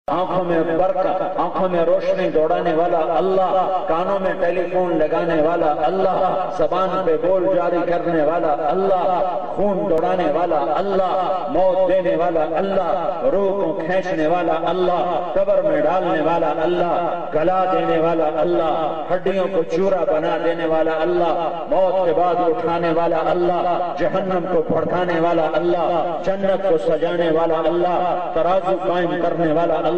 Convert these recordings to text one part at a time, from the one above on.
آنکھوں میں برکت، آنکھوں میں روشنی دوڑانے والا اللہ، کانوں میں ٹیلی فون لگانے والا اللہ، زبان پہ بول جاری کرنے والا اللہ، خون دوڑانے والا اللہ، موت دینے والا اللہ، روح کو کھینچنے والا اللہ، قبر میں ڈالنے والا اللہ، گلا دینے والا اللہ، ہڈیوں کو چورا بنا دینے والا اللہ، موت کے بعد اٹھانے والا اللہ، جہنم کو بھڑکانے والا اللہ، جنت کو سجانے والا اللہ، ترازو قائم کرنے والا اللہ،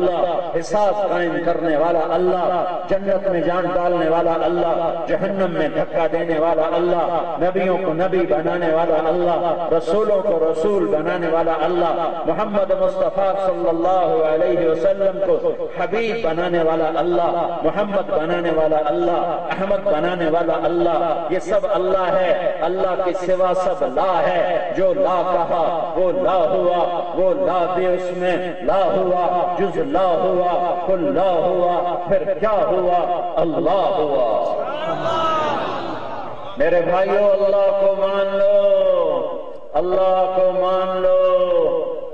حساب قائم کرنے والا اللہ، جنت میں جان ڈالنے والا اللہ، جہنم میں دھکا دینے والا اللہ، نبیوں کو نبی بنانے والا اللہ، رسولوں کو رسول بنانے والا اللہ، محمد مصطفیٰ صلی اللہ علیہ وسلم کو حبیب بنانے والا اللہ، محمد بنانے والا اللہ، احمد بنانے والا اللہ، یہ سب اللہ ہے، اللہ کے سوا سب لا ہے، جو لا کہا وہ لا ہوا، وہ لا بھی اس میں لا ہوا، جز لا ہوا، کل لا ہوا، پھر کیا ہوا؟ اللہ ہوا۔ میرے بھائیو، اللہ کو مان لو، اللہ کو مان لو،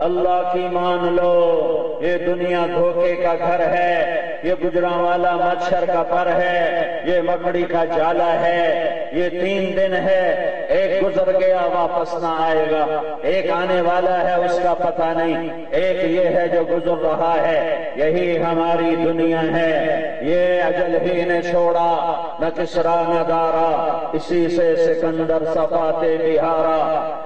اللہ کی مان لو۔ یہ دنیا دھوکے کا گھر ہے، یہ گجراں والا مچھر کا پر ہے، یہ مکڑی کا جالا ہے، یہ 3 دن ہے، ایک گزر گیا واپس نہ آئے گا، ایک آنے والا ہے اس کا پتہ نہیں، ایک یہ ہے جو گزر رہا ہے۔ یہی ہماری دنیا ہے، یہ اجل ہی نے چھوڑا، نہ کسرا نہ دارا، اسی سے سکندر صفاتے بہارا،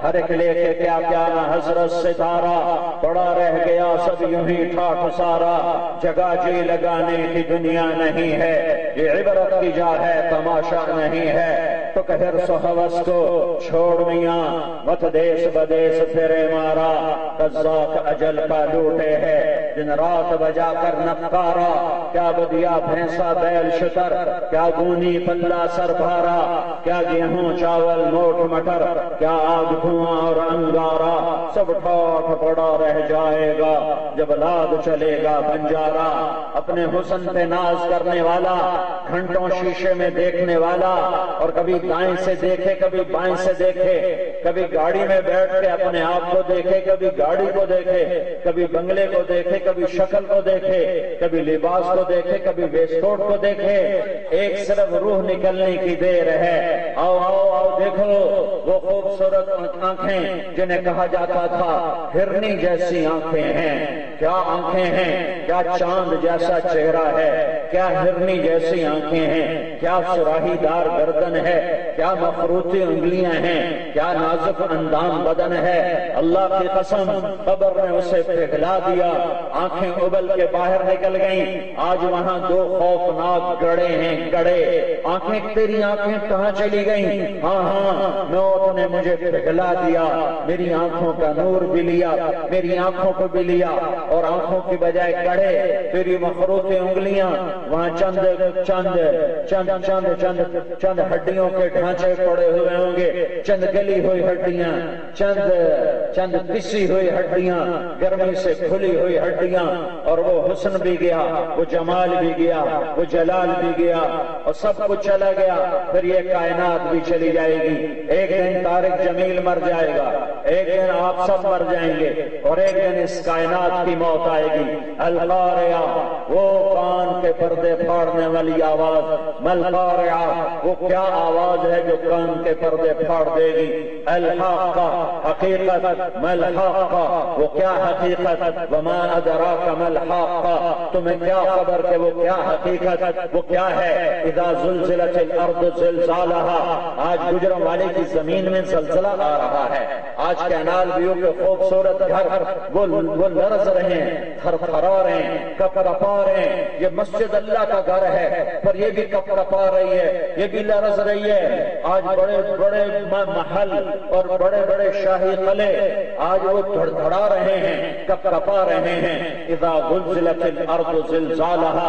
ہر ایک لے کے کیا کیا نہ حضرت ستارہ، پڑا رہ گیا سب یوں ہی ٹھاٹھ سارا، جگہ جی لگانے کی دنیا نہیں ہے، یہ عبرت کی جا ہے تماشا نہیں ہے۔ تو کہر سو حوث کو چھوڑ میاں، مت دیس بدیس پھرے مارا، قذاق اجل کا لوٹے ہے دن رات بجا کر نقارا، کیا بدیا بھینسا بیل شتر، کیا گونی پلہ سر بھارا، کیا گیہوں چاول موٹ مٹر، کیا آگ دھواں اور انگارا، سب ٹھاٹھ پڑا رہ جائے گا جب لاد چلے گا بنجارا۔ اپنے حسن پہ ناز کرنے والا، گھنٹوں شیشے میں دیکھنے والا، اور کبھی دائیں سے دیکھے کبھی بائیں سے دیکھے، کبھی گاڑی میں بیٹھ کے اپنے آپ کو دیکھے، کبھی گاڑی کو دیکھے، کبھی بنگلے کو دیکھے، کبھی شکل کو دیکھے، کبھی لباس کو دیکھے، کبھی ویسٹ کوٹ کو دیکھے، ایک صرف روح نکلنے کی دیر ہے۔ آؤ آؤ آؤ دیکھو وہ خوبصورت آنکھیں جنہیں کہا جاتا تھا ہرنی جیسی آنکھیں ہیں، کیا آنکھیں ہیں، کیا چاند جیسا چہرہ ہے، کیا ہرنی جیسی آنکھیں ہیں، کیا سراہی دار گردن ہے، کیا مخروطی انگلیاں ہیں، کیا نازک اندام بدن ہے۔ اللہ کی قسم قبر نے اسے پگھلا دیا، آنکھیں ابل کے باہر نکل گئیں۔ آج وہاں 2 خوفناک گڑے ہیں، گڑے۔ آنکھیں تیری آنکھیں کہاں چلی گئیں؟ ہاں ہاں، موت نے مجھے پگھلا دیا، میری آنکھوں کا نور بھی لیا، میری آنکھوں کو بھی لیا، اور آنکھوں کی بجائے گڑے، تیری مخروطی انگلیاں، وہاں چند ہڈیوں کے ڈھانچے پڑے ہوئے ہوں گے، چند گلی ہوئی ہڈیاں، چند پسی ہوئی ہڈیاں، گرمی سے کھلی ہوئی ہڈیاں، اور وہ حسن بھی گیا، وہ جمال بھی گیا، وہ جلال بھی گیا، اور سب کچھ چلا گیا۔ پھر یہ کائنات بھی چلی جائے گی، ایک دن طارق جمیل مر جائے گا، ایک دن آپ سب مر جائیں گے، اور ایک دن اس کائنات کی موت آئے گی۔ القارعہ، وہ کان کے پردے پھاڑنے والی آواز، ملقارعہ، وہ کیا آواز ہے جو کان کے پردے پھاڑ دے گی۔ الحاقہ، حقیقت، ملحاقہ، وہ کیا حقیقت، وما ادراک ملحاقہ، تمہیں کیا خبر کہ وہ کیا حقیقت، وہ کیا ہے۔ اذا زلزلت الارض زلزالہا، آج گجران والے کی زمین میں زلزلہ آ رہا ہے، آج کینال ویو کے خوبصورت گھر وہ لرز رہے ہیں، تھر تھرا رہے ہیں، کپکپا رہے ہیں۔ یہ مسجد اللہ کا گھر ہے، پر یہ بھی کپکپا رہی ہے، یہ بھی لرز رہی ہے۔ آج بڑے بڑے محل اور بڑے بڑے شاہی قلعے آج وہ دھڑدھڑا رہے ہیں، کپکپا رہے ہیں۔ اذا زلزلت الارض زلزالہا،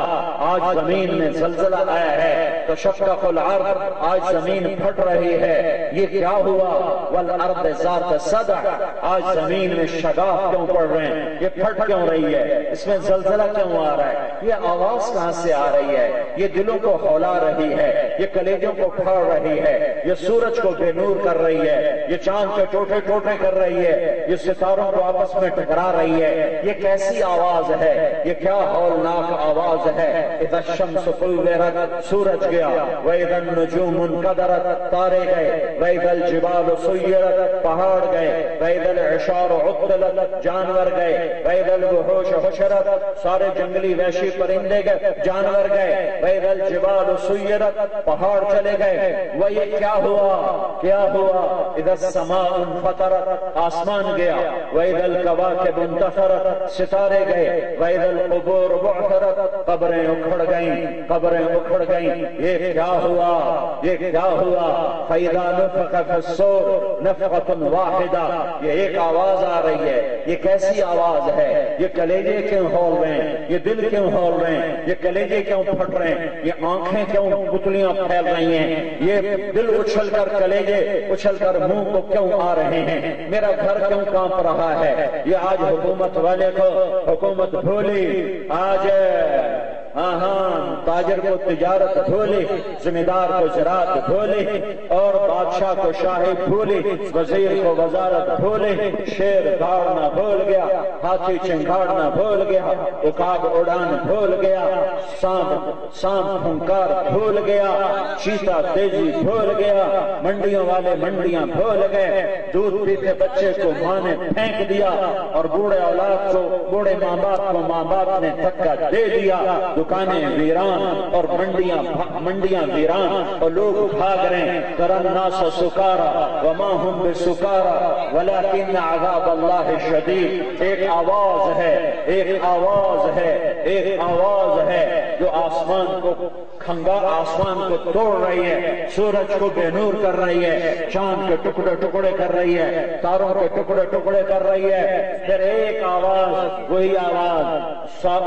آج زمین میں زلزلہ آیا ہے، تشقق الارض، آج زمین پھٹ رہی ہے۔ یہ کیا ہوا؟ والارض ذات صدع، آج زمین میں شگاف کیوں پڑ رہے ہیں، یہ پھٹ کیوں رہی ہے، اس میں زلزلہ کیوں آ رہا ہے، یہ آواز کہاں سے آ رہی ہے، یہ دلوں کو ہولا رہی ہے، یہ کلیجوں کو پھاڑ رہی ہے، یہ سورج کو بے نور کر رہی ہے، یہ چاند کے ٹوٹے ٹوٹے کر رہی ہے، یہ ستاروں کو آپس میں ٹکرا رہی ہے، یہ کیسی آواز ہے، یہ کیا ہولناک آواز ہے۔ اذا الشمس کورت، سورج گیا، وَإِذَا النُّجُومُ انْكَدَرَتْ، تارے گئے، وَإِذَا الْجِبَالُ سُيِّرَتْ، پہاڑ گئے، وَإِذَا الْعِشَارُ عُطِّلَتْ، جانور گئے، وَإِذَا الْوُحُوشُ حُشِرَتْ، سارے جنگلی وحشی پرندے گئے، جانور گئے، وَإِذَا الْجِبَالُ سُيِّرَتْ، پہاڑ چلے گئے، وہ یہ کیا ہوا، کیا ہوا، اذا السماء انفطرت، آسمان گیا، وَإِذَا الْكَوَاكِبُ انتثرت، ستارے گئے، وَإِذَا الْقُبُورُ بُعْثِرَتْ، قبریں اکھڑ گئیں، قبریں اکھڑ گئیں، یہ کیا ہوا، یہ کیا ہوا، فَإِذَا نُفِخَ فِي الصُّورِ نَفْخَةٌ وَاحِدَةٌ، یہ ایک آواز آ رہی ہے، یہ کیسی آواز ہے، یہ کلیجے کیوں ہول رہے ہیں، یہ دل کیوں ہول رہے ہیں، یہ کلیجے کیوں پھٹ رہے ہیں، یہ آنکھیں کیوں پتلیاں پھیل رہی ہیں، یہ دل اچھل کر کلیجے اچھل کر منہ کو کیوں آ رہے ہیں، میرا گھر کیوں کانپ رہا ہے، یہ آج حکومت والے کو حکومت بھولی، آج تاجر کو تجارت بھولی، ذمہ دار کو زراعت بھولی، اور بادشاہ کو شاہی بھولی، وزیر کو وزارت بھولی، شیر دھاڑنا بھول گیا، ہاتھی چنگاڑنا بھول گیا، عقاب اڑان بھول گیا، سانپ پھنکار بھول گیا، چیتا تیزی بھول گیا، منڈیوں والے منڈیاں بھول گئے، دودھ پیتے بچے کو ماں نے پھینک دیا، اور بوڑھے اولاد کو، بوڑھے ماں باپ کو ماں باپ نے دھکا دے دیا، دکانیں ویران اور منڈیاں ویران، اور لوگ بھاگ رہے ہیں، ترى الناس سکارا وما هم بسکارا ولكن عذاب اللہ شدید۔ ایک آواز ہے، ایک آواز ہے، ایک آواز ہے جو آسمان کو آسمان کو توڑ رہی ہے، سورج کو بے نور کر رہی ہے، چاند کے ٹکڑے ٹکڑے کر رہی ہے، تاروں کے ٹکڑے ٹکڑے کر رہی ہے۔ پھر ایک آواز، وہی آواز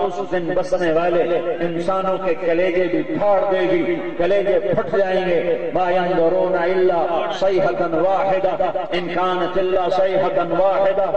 اس دن بسنے والے انسانوں کے کلیجے بھی پھاڑ دے گی، کلیجے پھٹ جائیں گے۔ ما ينظرون الا صيحة واحدة ان كانت الا صيحة واحدة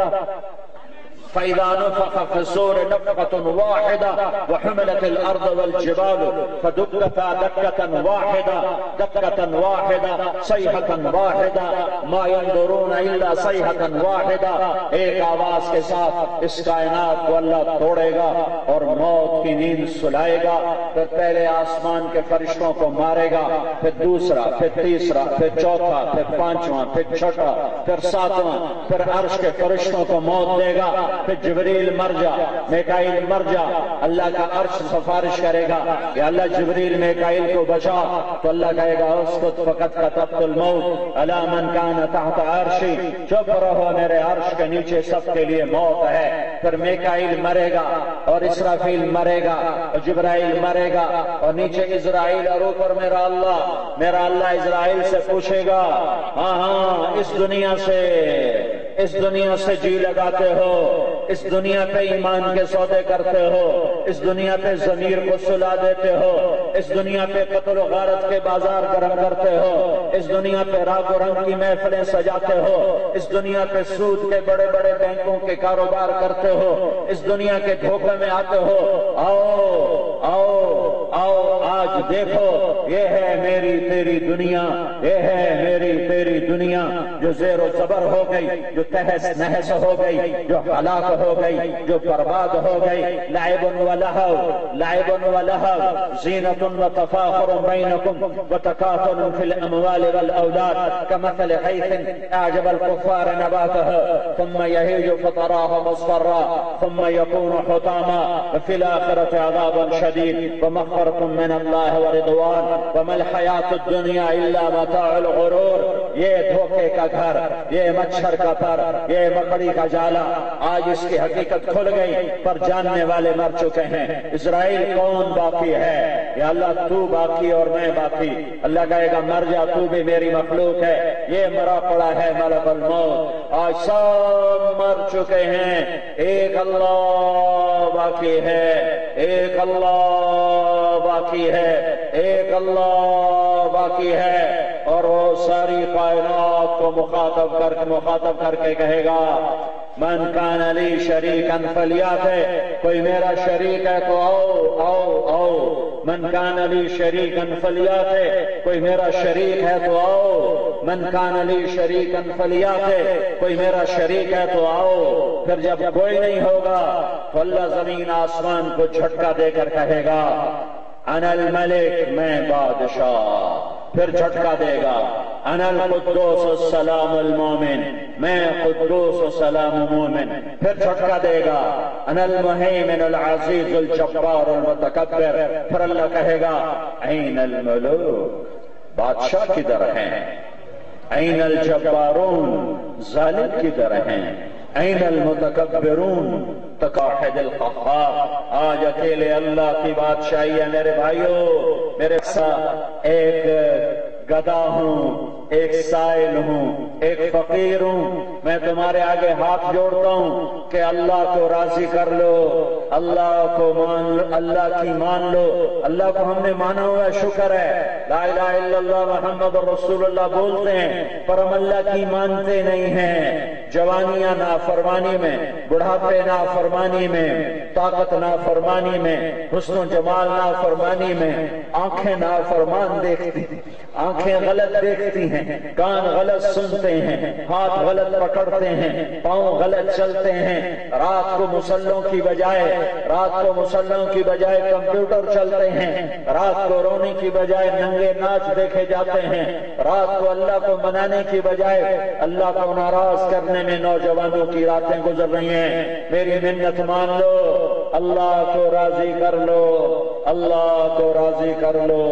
فإذا نفخ في الصور نفخة واحدة وحملت الأرض والجبال فدكتا دكة واحدة دكة واحدة صيحة واحدة ما ينظرون إلا صيحة واحدة۔ ایک آواز کے ساتھ اس کائنات کو اللہ توڑے گا اور موت کی نیند سلائے گا، پھر پہلے آسمان کے فرشتوں کو مارے گا، پھر دوسرا، پھر تیسرا، پھر چوتھا، پھر پانچواں، پھر چھٹا، پھر ساتواں، پھر عرش کے فرشتوں کو موت دے گا، پھر جبریل مر جا، میکائیل مر جا، اللہ کا عرش سفارش کرے گا کہ اللہ جبریل میکائیل کو بچا، تو اللہ کہے گا اسکت فقط کتبت الموت علی من کان تحت عرشی، چپ رہو میرے عرش کے نیچے سب کے لیے موت ہے۔ پھر میکائیل مرے گا اور اسرافیل مرے گا اور جبرائیل مرے گا، اور نیچے اسرائیل اور اوپر میرا اللہ اسرائیل سے پوچھے گا، ہاں اس دنیا سے جی لگاتے ہو، اس دنیا پہ ایمان کے سودے کرتے ہو، اس دنیا پہ ضمیر کو سلا دیتے ہو، اس دنیا پہ قتل و غارت کے بازار گرم کرتے ہو، اس دنیا پہ راگ و رنگ کی محفلیں سجاتے ہو، اس دنیا پہ سود کے بڑے بڑے بینکوں کے کاروبار کرتے ہو، اس دنیا کے دھوکے میں آتے ہو، آؤ آؤ آؤ آج دیکھو، یہ ہے میری تیری دنیا، یہ ہے میری تیری دنیا جو زیر و زبر ہو گئی، جو تہس نہس ہو گئی، جو ہلاک ہو گئی، جو برباد ہو گئی۔ لعب و لہو زینت و تفاخر بینکم و تکاثر فی الاموال والاولاد کمثل غیث اعجب الکفار نباته ثم یہیج فتراہ مصفرا ثم یکون حطاما وفی الآخرة عذاب شدید ومغفرة من اللہ ورضوان وما الحیاة الدنیا الا متاع الغرور۔ یہ دھوکے کا گھر، یہ مچھر کا پر، یہ مکڑی کا جالا، آج اس کی حقیقت کھل گئی، پر جاننے والے مر چکے ہیں۔ اسرائیل کون باقی ہے؟ یا اللہ تو باقی اور میں باقی۔ اللہ کہے گا مر جا، تو بھی میری مخلوق ہے۔ یہ مرا پڑا ہے ملک الموت، آج سب مر چکے ہیں، ایک اللہ باقی ہے، ایک اللہ باقی ہے، ایک اللہ باقی ہے، اور وہ ساری کائنات کو مخاطب کر کے کہے گا من کان لی شریکن فلیاتہ، کوئی میرا شریک ہے تو آؤ من کان لی شریکن فلیاتہ، کوئی میرا شریک ہے تو آؤ من کان لی شریکن فلیاتہ، کوئی میرا شریک ہے تو آؤ۔ پھر جب کوئی نہیں ہوگا تو اللہ زمین آسمان کو جھٹکا دے کر کہے گا انا الملک، میں بادشاہ، پھر جھٹکا دے گا انا القدوس السلام المومن، میں قدوس و سلام مومن، پھر جھٹکا دے گا انا المہیمن العزیز الجبار المتکبر، پھر اللہ کہے گا این الملوک، بادشاہ کدھر ہیں، این الجبارون، ظالم کدھر ہیں، این المتکبرون، تقاحد القہار۔ آج اکیلے اللہ کی بادشاہی ہے میرے بھائیوں، میرے ساتھ ایک گدھا ہوں، ایک سائل ہوں، ایک فقیر ہوں، میں تمہارے آگے ہاتھ جوڑتا ہوں کہ اللہ کو راضی کر لو، اللہ کو مان لو، اللہ کی مان لو۔ اللہ کو ہم نے مانا ہوا ہے، شکر ہے، لا الہ الا اللہ محمد رسول اللہ بولتے ہیں، پر ہم اللہ کی مانتے نہیں ہیں۔ جوانیاں نافرمانی میں، بڑھاپے نافرمانی میں، طاقت نافرمانی میں، حسن و جمال نافرمانی میں، آنکھیں نافرمان دیکھتی ہیں، آنکھیں غلط دیکھتی ہیں، کان غلط سنتے ہیں، ہاتھ غلط پکڑتے ہیں، پاؤں غلط چلتے ہیں، رات کو مسلوں کی بجائے کمپیوٹر چلتے ہیں، رات کو رونے کی بجائے ننگے ناچ دیکھے جاتے ہیں، رات کو اللہ کو منانے کی بجائے اللہ کو ناراض کرنے میں نوجوانوں کی راتیں گزر رہی ہیں۔ میری منت مان لو، اللہ کو راضی کر لو، اللہ کو راضی کر لو،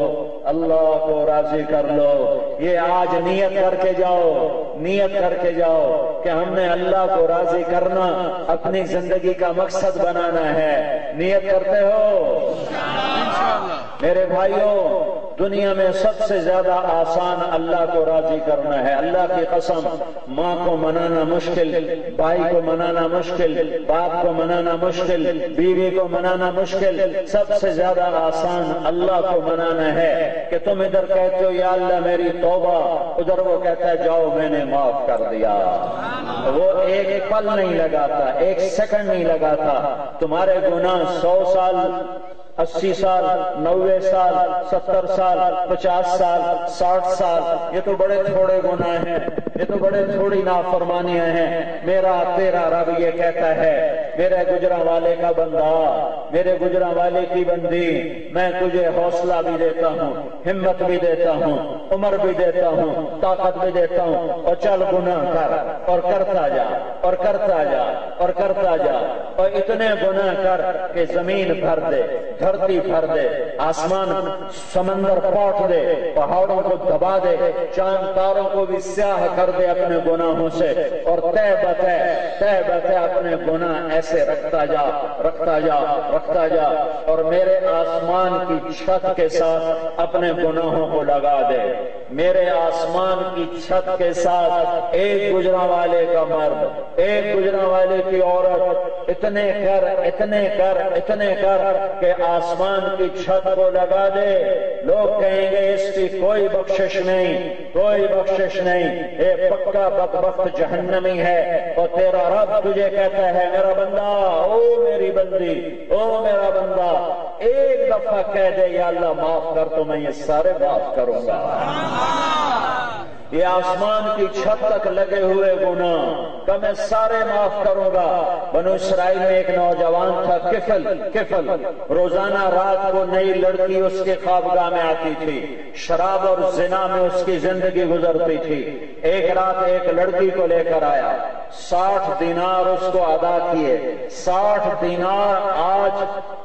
اللہ کو راضی کر لو۔ یہ آج نیت کر کے جاؤ کہ ہم نے اللہ کو راضی کرنا اپنی زندگی کا مقصد بنانا ہے۔ نیت کرتے ہو؟ میرے بھائیوں، دنیا میں سب سے زیادہ آسان اللہ کو راضی کرنا ہے۔ اللہ کی قسم، ماں کو منانا مشکل، بھائی کو منانا مشکل، باپ کو منانا مشکل، بیوی کو منانا مشکل، سب سے زیادہ آسان اللہ کو منانا ہے کہ تم ادھر کہتے ہو یا اللہ میری توبہ، ادھر وہ کہتا ہے جاؤ میں نے معاف کر دیا۔ وہ ایک پل نہیں لگاتا، ایک سیکنڈ نہیں لگاتا۔ تمہارے گناہ 100 سال، 80 سال، 90 سال، 70 سال، 50 سال، 60 سال، یہ تو بڑے تھوڑے گناہ ہیں، یہ تو بڑے تھوڑی نافرمانیاں ہیں۔ میرا تیرا رب یہ کہتا ہے میرے گجرا والے کا بندہ، میرے گجرا والے کی بندی، میں تجھے حوصلہ بھی دیتا ہوں، ہمت بھی دیتا ہوں، عمر بھی دیتا ہوں، طاقت بھی دیتا ہوں، اور چل گناہ کر، اور کرتا جا، اور کرتا جا، اور کرتا جا، اور اتنے گناہ کر کہ زمین بھر دے، دھرتی بھر دے، آسمان سمندر پاٹ دے، پہاڑوں کو دبا دے، چاند تاروں کو بھی سیاہ کر دے اپنے گناہوں سے، اور تہ بتہ اپنے گناہ ایسے رکھتا جا، اور میرے آسمان کی چھت کے ساتھ اپنے گناہوں کو لگا دے۔ میرے آسمان کی چھت کے ساتھ ایک گجرا والے کا مرد، ایک گجرا والے کی عورت، اتنے کر کہ آسمان کی چھت کو لگا دے۔ لوگ کہیں گے اس کی کوئی بخشش نہیں، اے پکا بدبخت جہنمی ہے، اور تیرا رب تجھے کہتا ہے میرا بندہ، او میری بندی، او میرا بندہ، ایک دفعہ کہہ دے یا اللہ معاف کر تو میں یہ سارے معاف کروں گا۔ یہ آسمان کی چھت تک لگے ہوئے گناہ کہ میں سارے معاف کروں گا۔ بنو اسرائیل میں ایک نوجوان تھا کفل، روزانہ رات کو نئی لڑکی اس کے خوابگاہ میں آتی تھی، شراب اور زنا میں اس کی زندگی گزرتی تھی۔ ایک رات ایک لڑکی کو لے کر آیا، 60 دینار اس کو ادا کیے۔ 60 دینار آج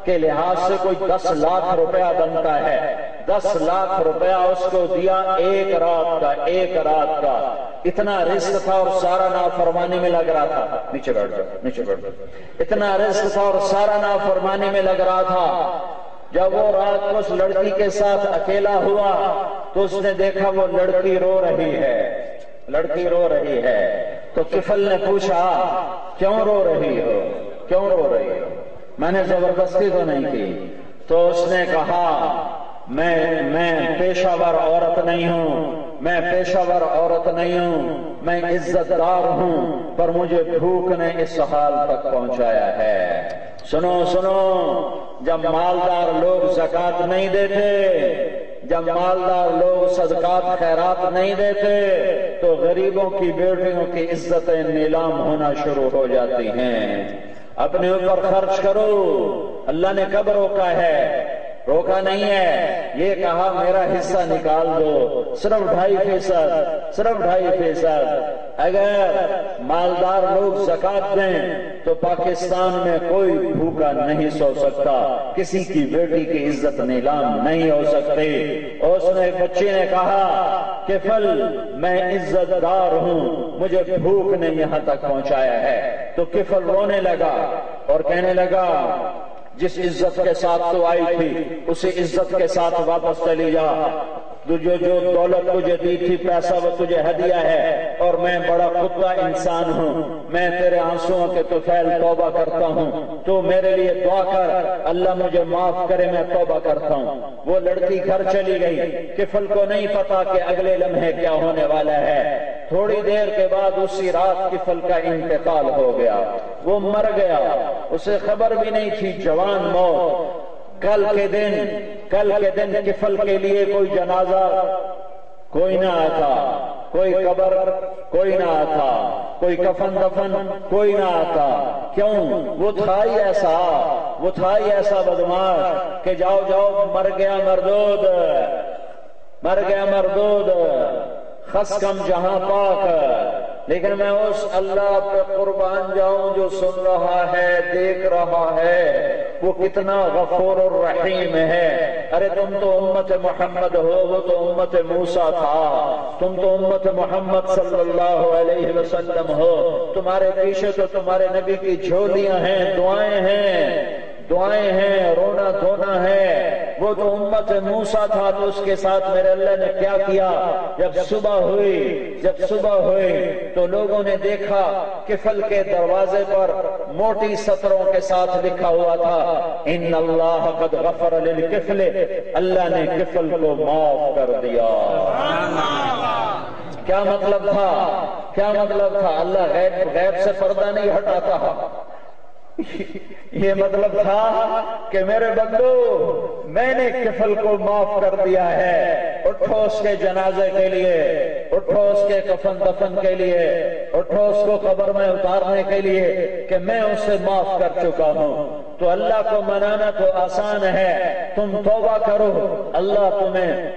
کے لحاظ سے کوئی 10 لاکھ روپیہ بنتا ہے۔ 10 لاکھ روپیہ اس کو دیا ایک رات کا۔ اتنا رزق تھا اور سارا نافرمانی میں لگ رہا تھا۔ نیچے بیٹھ جاؤ۔ اتنا رزق تھا اور سارا نافرمانی میں لگ رہا تھا۔ جب وہ رات کو اس لڑکی کے ساتھ اکیلا ہوا تو اس نے دیکھا وہ لڑکی رو رہی ہے۔ تو کفل نے پوچھا کیوں رو رہی ہو؟ میں نے زبردستی تو نہیں کی۔ تو اس نے کہا میں پیشہ ور عورت نہیں ہوں، میں پیشہ ور عورت نہیں ہوں، میں عزت دار ہوں، پر مجھے بھوک نے اس حال تک پہنچایا ہے۔ سنو سنو، جب مالدار لوگ زکوٰۃ نہیں دیتے، جب مالدار لوگ صدقات خیرات نہیں دیتے، تو غریبوں کی بیٹیوں کی عزتیں نیلام ہونا شروع ہو جاتی ہیں۔ اپنے اوپر خرچ کرو، اللہ نے کب روکا ہے؟ روکا نہیں ہے، یہ کہا میرا حصہ نکال دو، صرف 2.5%، صرف 2.5%۔ اگر مالدار لوگ زکوٰۃ دیں تو پاکستان میں کوئی بھوکا نہیں سو سکتا، کسی کی بیٹی کی عزت نیلام نہیں ہو سکتی۔ اس نے بچی نے کہا کہ فل میں عزت دار ہوں، مجھے بھوک نے یہاں تک پہنچایا ہے، تو کفل رونے لگا اور کہنے لگا جس عزت کے ساتھ تو آئی تھی اسی عزت کے ساتھ واپس چلی جا، جو دولت تجھے دی تھی، پیسہ وہ تجھے ہدیہ ہے، اور میں بڑا کتا انسان ہوں، میں تیرے آنسوؤں کے طفیل توبہ کرتا ہوں، تو میرے لیے دعا کر، اللہ مجھے معاف کرے، میں توبہ کرتا ہوں۔ وہ لڑکی گھر چلی گئی، کفل کو نہیں پتا کہ اگلے لمحے کیا ہونے والا ہے۔ تھوڑی دیر کے بعد اسی رات کفل کا انتقال ہو گیا، وہ مر گیا، اسے خبر بھی نہیں تھی، جوان موت۔ کل کے دن کفل کے لیے کوئی جنازہ کوئی نہ آتا، کوئی قبر کوئی نہ آتا، کوئی کفن دفن کوئی نہ آتا۔ کیوں؟ وہ تھا ہی ایسا بدماش کہ جاؤ جاؤ، مر گیا مردود، خس کم جہاں پاک۔ لیکن میں اس اللہ پہ قربان جاؤں جو سن رہا ہے، دیکھ رہا ہے، وہ کتنا غفور الرحیم ہے۔ ارے تم تو امت محمد ہو، وہ تو امت موسیٰ تھا، تم تو امت محمد صلی اللہ علیہ وسلم ہو، تمہارے پیچھے تو تمہارے نبی کی جھولیاں ہیں، دعائیں ہیں، رونا دھونا ہے۔ وہ تو امت موسیٰ تھا، تو اس کے ساتھ میرے اللہ نے کیا کیا؟ جب صبح ہوئی تو لوگوں نے دیکھا کفل کے دروازے پر موٹی سطروں کے ساتھ لکھا ہوا تھا، ان اللہ قد غفر للکفل، اللہ نے کفل کو معاف کر دیا۔ کیا مطلب تھا؟ اللہ غیب سے پردہ نہیں ہٹاتا، یہ مطلب تھا کہ میرے بندو، میں نے کفل کو معاف کر دیا ہے، اٹھو اس کے جنازے کے لیے، اٹھو اس کے کفن دفن کے لیے، اٹھو اس کو قبر میں اتارنے کے لیے، کہ میں اسے معاف کر چکا ہوں۔ تو اللہ کو منانا تو آسان ہے، تم توبہ کرو، اللہ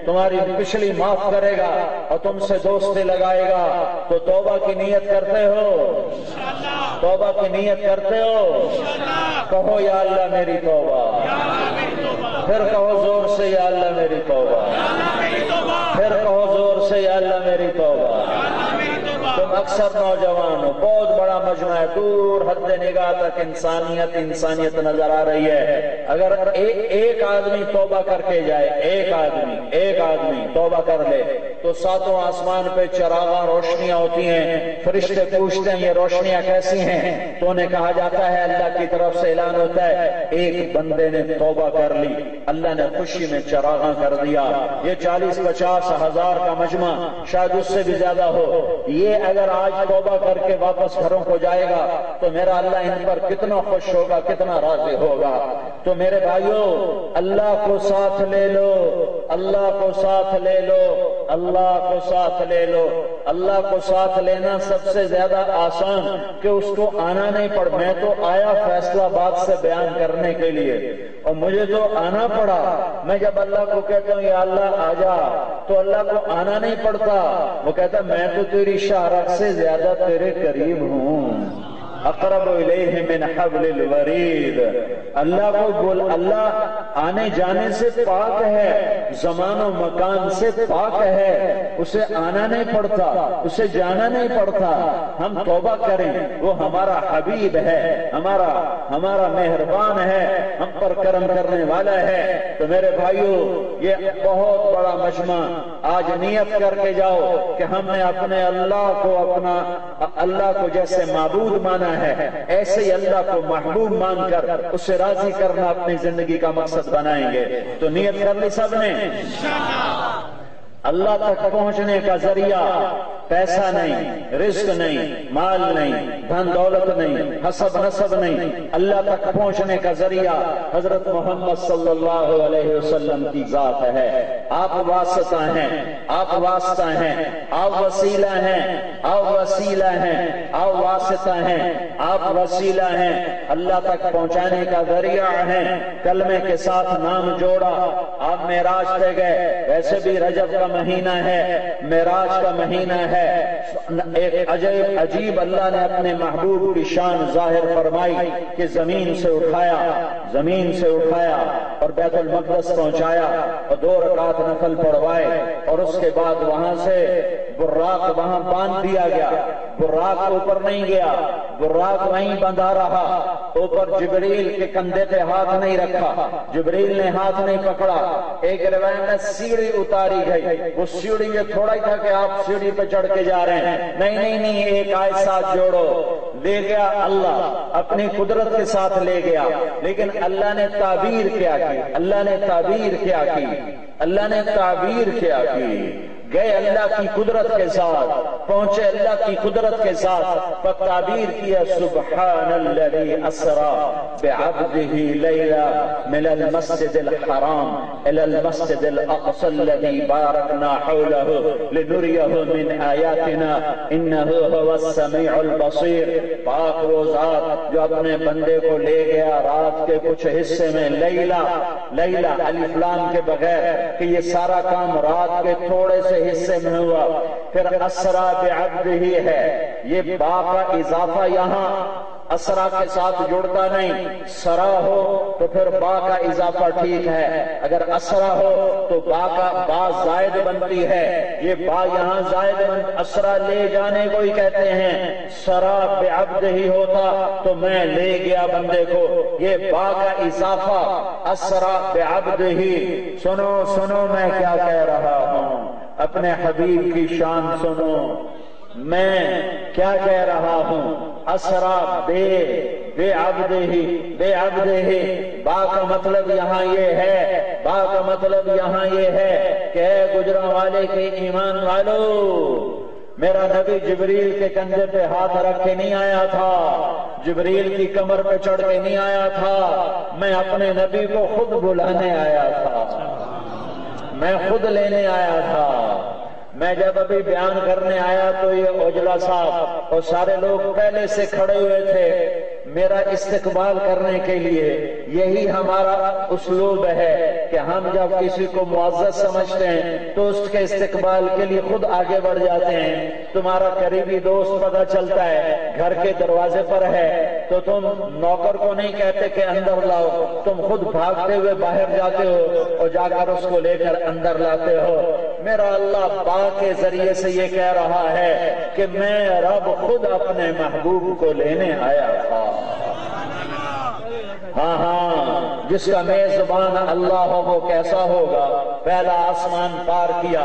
تمہاری پچھلی معاف کرے گا اور تم سے دوستی لگائے گا۔ تو توبہ کی نیت کرتے ہو؟ توبہ کی نیت کرتے ہو؟ کہو یا اللہ میری توبہ، پھر کہو زور سے یا اللہ میری توبہ، پھر کہو زور سے یا اللہ میری توبہ۔ تم اکثر نوجوان ہو، بہت بڑا مجمع ہے، دور حد نگاہ تک انسانیت نظر آ رہی ہے۔ اگر ایک آدمی توبہ کر کے جائے، ایک آدمی توبہ کر لے، تو ساتوں آسمان پہ چراغاں روشنیاں ہوتی ہیں، فرشتے پوچھتے ہیں یہ روشنیاں کیسی ہیں؟ تو انہیں کہا جاتا ہے، اللہ کی طرف سے اعلان ہوتا ہے، ایک بندے نے توبہ کر لی، اللہ نے خوشی میں چراغاں کر دیا۔ یہ 40-50 ہزار کا مجمع، شاید اس سے بھی زیادہ ہو، یہ اگر آج توبہ کر کے واپس گھروں کو جائے گا تو میرا اللہ ان پر کتنا خوش ہوگا، کتنا راضی ہوگا۔ تو میرے بھائیوں، اللہ کو ساتھ لے لو، اللہ کو ساتھ لے لو، اللہ کو ساتھ لے لو۔ اللہ کو ساتھ لینا سب سے زیادہ آسان کہ اس کو آنا نہیں پڑ۔ میں تو آیا فیصلہ آباد سے بیان کرنے کے لیے، اور مجھے تو آنا پڑا۔ میں جب اللہ کو کہتا ہوں یا اللہ آ جا، تو اللہ کو آنا نہیں پڑتا، وہ کہتا میں تو تیری شاہراہ سے زیادہ تیرے قریب ہوں، اقرب الیہ من حبل الورید۔ اللہ کو بول، اللہ آنے جانے سے پاک ہے، زمان و مکان سے پاک ہے، اسے آنا نہیں پڑتا، اسے جانا نہیں پڑتا۔ ہم توبہ کریں، وہ ہمارا حبیب ہے، ہمارا ہمارا مہربان ہے، ہم پر کرم کرنے والا ہے۔ تو میرے بھائیوں، یہ بہت بڑا مجمع، آج نیت کر کے جاؤ کہ ہم نے اپنے اللہ کو جیسے معبود مانا ہے، ایسے ہی اللہ کو محبوب مان کر اسے راضی کرنا اپنی زندگی کا مقصد بنائیں گے۔ تو نیت کر لی سب نے؟ اللہ تک پہنچنے کا ذریعہ پیسہ نہیں، رزق نہیں، مال نہیں، دھن دولت نہیں، حسب نسب نہیں، اللہ تک پہنچنے کا ذریعہ حضرت محمد صلی اللہ علیہ وسلم کی ذات ہے۔ آپ واسطہ ہیں، آپ واسطہ ہیں، آپ وسیلہ ہیں، آپ وسیلہ ہیں، آپ واسطہ ہیں، آپ وسیلہ ہیں، اللہ تک پہنچانے کا ذریعہ ہیں۔ کلمے کے ساتھ نام جوڑا، آپ معراج پہ گئے، ویسے بھی رجب کا مہینہ ہے، معراج کا مہینہ ہے۔ ایک عجیب اللہ نے اپنے محبوب کی شان ظاہر فرمائی کہ زمین سے اٹھایا اور بیت المقدس پہنچایا اور 2 رکعت نفل پڑھوائے، اور اس کے بعد وہاں سے براق وہاں باندھ دیا گیا۔ براق اوپر نہیں گیا، براق وہیں بندھا رہا۔ اوپر جبریل کے کندھے پہ ہاتھ نہیں رکھا، جبریل نے ہاتھ نہیں پکڑا۔ ایک روایت میں سیڑھی اتاری گئی، وہ سیڑھی یہ تھوڑا ہی تھا کہ آپ سیڑھی پہ چڑھ کے جا رہے ہیں، نہیں، ایک آیت ساتھ جوڑو۔ لے گیا اللہ، اپنی قدرت کے ساتھ لے گیا، لیکن اللہ نے تعبیر کیا کی، اللہ نے تعبیر کیا کی، اللہ نے تعبیر کیا کی۔ گئے اللہ کی قدرت کے ساتھ، پہنچے اللہ کی قدرت کے ساتھ، پر تعبیر کیا سبحان الذی اسری بعبدہ لیلا من المسجد الحرام الى المسجد الاقصى الذی بارکنا حولہ لنریہ من آیاتنا انہ هو السمیع البصیر۔ پاک وہ ذات جو اپنے بندے کو لے گیا رات کے کچھ حصے میں، لیلا الف لام کے بغیر کہ یہ سارا کام رات کے تھوڑے سے حصے میں ہوا۔ پھر اسرا بعبدہ ہے، یہ با کا اضافہ یہاں اسرا کے ساتھ جڑتا نہیں، سرا ہو تو پھر با کا اضافہ ٹھیک ہے، اگر اسرا ہو تو با زائد بنتی ہے، یہ با یہاں زائد اسرا لے جانے کو ہی کہتے ہیں۔ سرا بعبدہ ہی ہوتا تو میں لے گیا بندے کو، یہ با کا اضافہ اسرا بعبدہ ہی۔ سنو میں کیا کہہ رہا ہوں، اپنے حبیب کی شان سنو، میں کیا کہہ رہا ہوں۔ اسرا بے عبدہ ہی، با کا مطلب یہاں یہ ہے، با کا مطلب یہاں یہ ہے کہ اے گجرانوالے کے ایمان والو، میرا نبی جبریل کے کندھے پہ ہاتھ رکھ کے نہیں آیا تھا، جبریل کی کمر پہ چڑھ کے نہیں آیا تھا، میں اپنے نبی کو خود بلانے آیا تھا، میں خود لینے آیا تھا۔ میں جب ابھی بیان کرنے آیا تو یہ اوجلا صاحب اور سارے لوگ پہلے سے کھڑے ہوئے تھے میرا استقبال کرنے کے لیے۔ یہی ہمارا اسلوب ہے کہ ہم جب کسی کو معزز سمجھتے ہیں تو اس کے استقبال کے لیے خود آگے بڑھ جاتے ہیں۔ تمہارا قریبی دوست پتہ چلتا ہے گھر کے دروازے پر ہے تو تم نوکر کو نہیں کہتے کہ اندر لاؤ، تم خود بھاگتے ہوئے باہر جاتے ہو اور جا کر اس کو لے کر اندر لاتے ہو۔ میرا اللہ با کے ذریعے سے یہ کہہ رہا ہے کہ میں رب خود اپنے محبوب کو لینے آیا تھا۔ ہاں، جس کا میزبان اللہ ہو وہ کیسا ہوگا؟ پہلا آسمان پار کیا،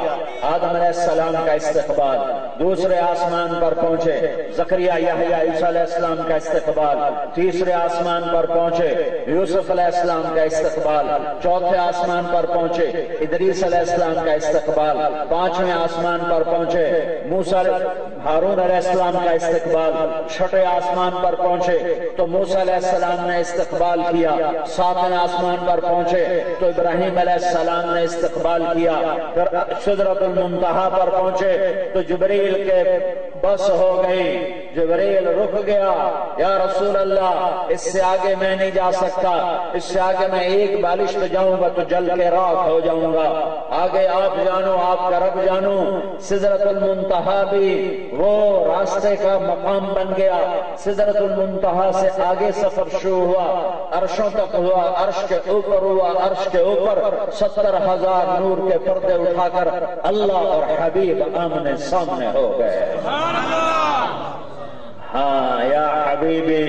آدم علیہ السلام کا استقبال، دوسرے آسمان پر پہنچے زکریا یحییٰ عیسیٰ علیہ السلام کا استقبال، تیسرے آسمان پر پہنچے یوسف علیہ السلام کا استقبال، چوتھے آسمان پر پہنچے ادریس علیہ السلام کا استقبال، پانچویں آسمان پر پہنچے موسیٰ ہارون علیہ السلام کا استقبال، چھٹے آسمان پر پہنچے تو موسیٰ علیہ السلام نے استقبال کیا، ساتویں آسمان پر پہنچے تو ابراہیم علیہ السلام نے استقبال کیا، پھر سدرۃ المنتہا پر پہنچے تو جبریل کے بس ہو گئی، جبریل رک گیا، یا رسول اللہ اس سے آگے میں نہیں جا سکتا، اس سے آگے میں ایک بالش پہ جاؤں گا تو جل کے راکھ ہو جاؤں گا، آگے آپ جانو، آپ کا رب جانو۔ سدرۃ المنتہا بھی وہ راستے کا مقام بن گیا، سدرۃ المنتہا سے آگے سفر شروع ہوا، عرشوں تک ہوا، عرش کے اوپر ہوا، عرش کے اوپر 70,000 نور کے پردے اٹھا کر اللہ اور حبیب آمنے سامنے ہو گئے۔ ہاں یا حبیبی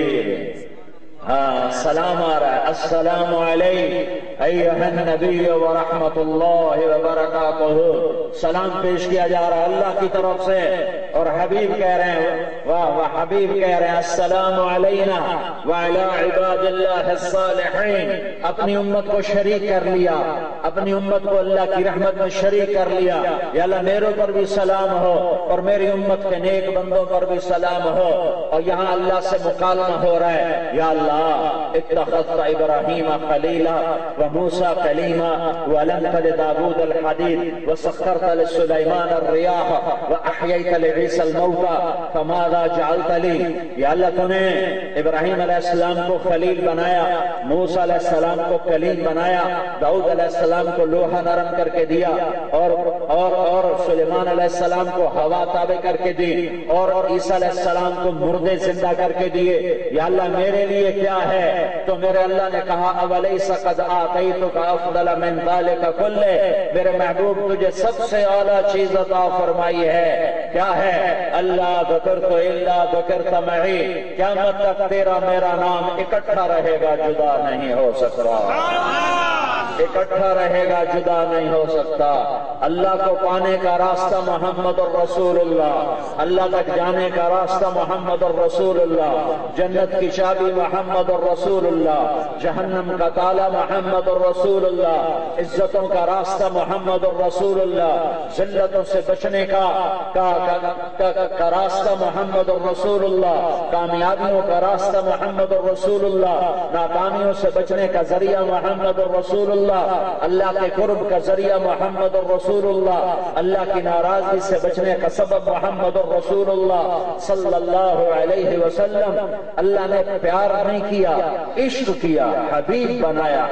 ہاں سلام آ رہا ہے، السلام علیکم ایھا النبی ورحمۃ اللہ وبرکاتہ، سلام پیش کیا جا رہا ہے اللہ کی طرف سے، اور حبیب کہہ رہے ہیں واہ واہ، حبیب کہہ رہے ہیں السلام علینا وعلی عباد اللہ الصالحین، اپنی امت کو شریک کر لیا، اپنی امت کو اللہ کی رحمت میں شریک کر لیا، یا اللہ میرے پر بھی سلام ہو اور میری امت کے نیک بندوں پر بھی سلام ہو، اور یہاں اللہ سے مکالمہ ہو رہا ہے، یا اللہ اتخذت ابراہیم خلیلا وموسیٰ کلیما وعلمت لداود الحدید وسخرت لسلیمان الریاح واحییت لعیسی الموتى فماذا جعلت لی، یا اللہ تو نے ابراہیم علیہ السلام کو خلیل بنایا، موسیٰ علیہ السلام کو کلیم بنایا، داؤد علیہ السلام کو لوہا نرم کر کے دیا، اور سلیمان علیہ السلام کو ہوا تابع کر کے دی، اور عیسیٰ علیہ السلام کو مردے زندہ کر کے دیے، یا اللہ میرے لیے کیا ہے؟ تو میرے اللہ نے کہا اولیس قد آتیتک افضل من ذلک کلہ، میرے محبوب تجھے سب سے اعلیٰ چیز عطا فرمائی ہے، کیا ہے؟ اللہ ذکرت الا ذکرت معی، قیامت تک تیرا میرا نام اکٹھا رہے گا، جدا نہیں ہو سکتا، اکٹھا رہے گا، جدا نہیں ہو سکتا۔ اللہ کو پانے کا راستہ محمد الرسول اللہ، اللہ تک جانے کا راستہ محمد الرسول اللہ، جنت کی چابی محمد الرسول اللہ، جہنم کا تالا محمد الرسول اللہ، عزتوں کا راستہ محمد الرسول اللہ، ذلتوں سے بچنے کا راستہ محمد الرسول اللہ، کامیابیوں کا راستہ محمد الرسول اللہ، ناکامیوں سے بچنے کا ذریعہ محمد الرسول اللہ، اللہ کے قرب کا ذریعہ محمد الرسول اللہ، اللہ کی ناراضگی سے بچنے کا سبب محمد الرسول اللہ صلی اللہ علیہ وسلم۔ اللہ نے پیار نہیں کیا، عشق کیا، حبیب بنایا،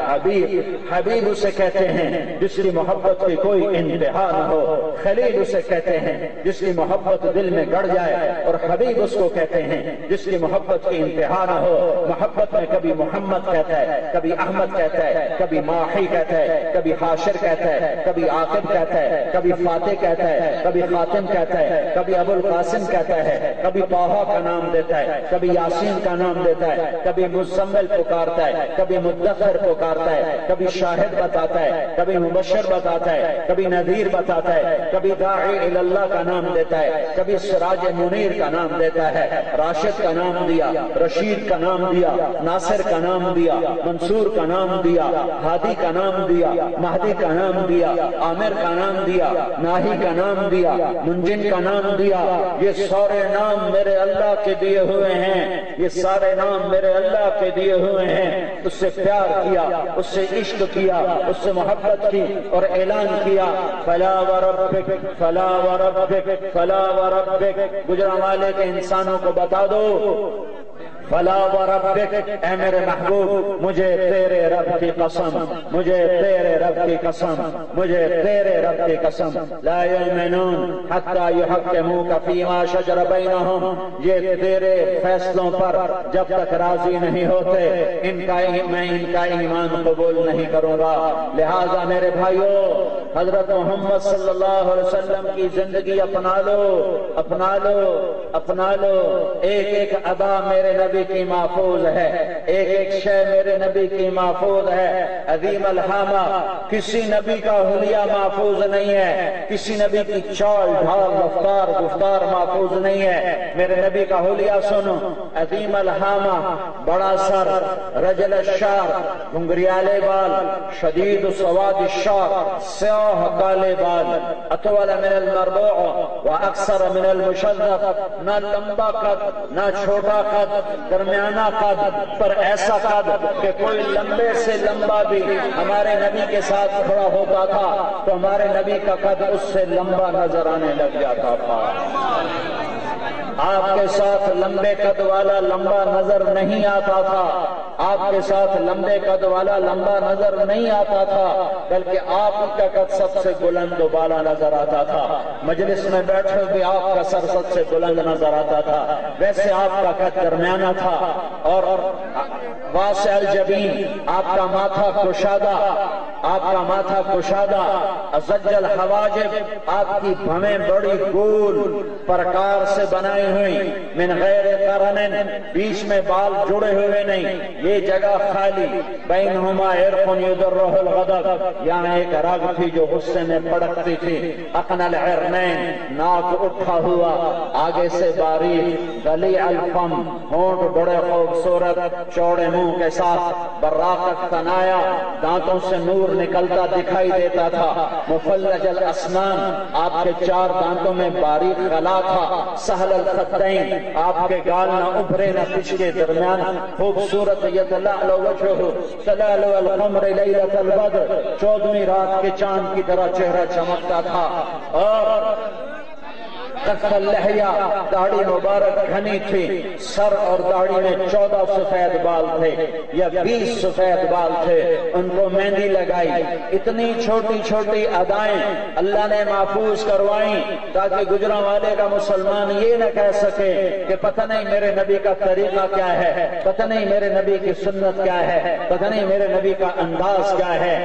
حبیب اسے کہتے ہیں جس کی محبت کی کوئی انتہا نہ ہو، خلیل اسے کہتے ہیں جس کی محبت دل میں گڑ جائے، اور حبیب اس کو کہتے ہیں جس کی محبت کی انتہا نہ ہو۔ محبت میں کبھی محمد کہتا ہے، کبھی احمد کہتا ہے، کبھی ماحی کہتا ہے، کبھی حاشر کہتا ہے، کبھی عاقب کہتا ہے، کبھی فاتح کہتا ہے، کبھی خاتم کہتا ہے، کبھی ابو القاسم کہتا ہے، کبھی طٰہٰ کا نام دیتا ہے، کبھی یاسین کا نام دیتا ہے، کبھی مزمل پکارتا ہے، کبھی مدثر پکارتا ہے، کبھی شاہد بتاتا ہے، کبھی مبشر بتاتا ہے، کبھی نذیر بتاتا ہے، کبھی داعی اللہ کا نام دیتا ہے، کبھی سراج منیر کا نام دیتا ہے، راشد کا نام دیا، رشید کا نام دیا، ناصر کا نام دیا، منصور کا نام دیا، ہادی کا نام دیا، مہدی کا نام دیا، عامر کا نام دیا، ناہی کا نام دیا، منجن کا نام دیا۔ یہ سارے نام میرے اللہ کے دیے ہوئے ہیں، یہ سارے نام میرے اللہ کے دیے ہوئے ہیں۔ اس سے پیار کیا، اس سے عشق کیا، اس سے محبت کی، اور اعلان کیا فلا وربک فلا وربک فلا وربک، گجرانوالے کے انسانوں کو بتا دو فلا وربک، اے میرے محبوب مجھے تیرے رب کی قسم، مجھے تیرے رب کی قسم، مجھے تیرے رب کی قسم، لا یؤمنون حتی یحکموک فیما شجر بینہم، یہ تیرے فیصلوں پر جب تک راضی نہیں ہوتے میں ان کا ایمان قبول نہیں کروں گا۔ لہذا میرے بھائیو، حضرت محمد صلی اللہ علیہ وسلم کی زندگی اپنا لو، اپنا لو، اپنا لو۔ ایک ایک ادا میرے نبی کی محفوظ ہے، ایک ایک شے میرے نبی کی محفوظ ہے۔ عظیم الحامہ، کسی نبی کا حلیہ محفوظ نہیں ہے، کسی نبی کی چال ڈھال رفتار گفتار محفوظ نہیں ہے۔ میرے نبی کا حلیہ سنو، عظیم الحامہ، بڑا سر، رجل الشعر، گھنگریالے بال، شدید سواد الشعر، سیاہ کالے بال، اطول من المربوع و اکثر من المشذب، نہ لمبا قد نہ چھوٹا قد، درمیانہ قد، پر ایسا قد کہ کوئی لمبے سے لمبا بھی ہمارے نبی کے ساتھ کھڑا ہوتا تھا تو ہمارے نبی کا قد اس سے لمبا نظر آنے لگ جاتا تھا۔ آپ کے ساتھ لمبے قد والا لمبا نظر نہیں آتا تھا، آپ کے ساتھ لمبے قد والا لمبا نظر نہیں آتا تھا، بلکہ آپ کا قد سب سے بلند و بالا نظر آتا تھا۔ مجلس میں بیٹھے بھی آپ کا سر سب سے بلند نظر آتا تھا، ویسے آپ کا قد درمیانہ تھا، اور واسع الجبین، آپ کا ماتھا کشادہ، آپ کا ماتھا کشادہ، ازجل حواجب، آپ کی بھویں بڑی گول پرکار سے بنائی ہوئی، من غیر قرن، بیچ میں بال جڑے ہوئے نہیں، یہ جگہ خالی، بینہما عرق یدرہ الغضب، یہاں ایک رگ تھی جو غصے میں پڑکتی تھی، اقن العرنین، ناک اٹھا ہوا، آگے سے باریک، غلیع الفم، ہونٹ بڑے خوبصورت چوڑے منہ کے ساتھ، براقت تنایا، دانتوں سے نور نکلتا دکھائی دیتا تھا، مفلج الاسنان، آپ کے 4 دانتوں میں باریک غلا تھا، سہل الخدین، آپ کے گال نہ ابھرے نہ پچھ کے درمیان، خوبصورت یتلألؤ وجہہ تلألؤ القمر لیلۃ البدر، 14ویں رات کے چاند کی طرح چہرہ چمکتا تھا، اور قص اللحیہ، داڑھی مبارک گھنی تھی، سر اور داڑھی میں 14 سفید بال تھے یا 20 سفید بال تھے، ان کو مہندی لگائی، اتنی چھوٹی چھوٹی ادائیں اللہ نے محفوظ کروائیں تاکہ گجرانوالے کا مسلمان یہ نہ کہہ سکے کہ پتہ نہیں میرے نبی کا طریقہ کیا ہے، پتہ نہیں میرے نبی کی سنت کیا ہے، پتہ نہیں میرے نبی کا انداز کیا ہے،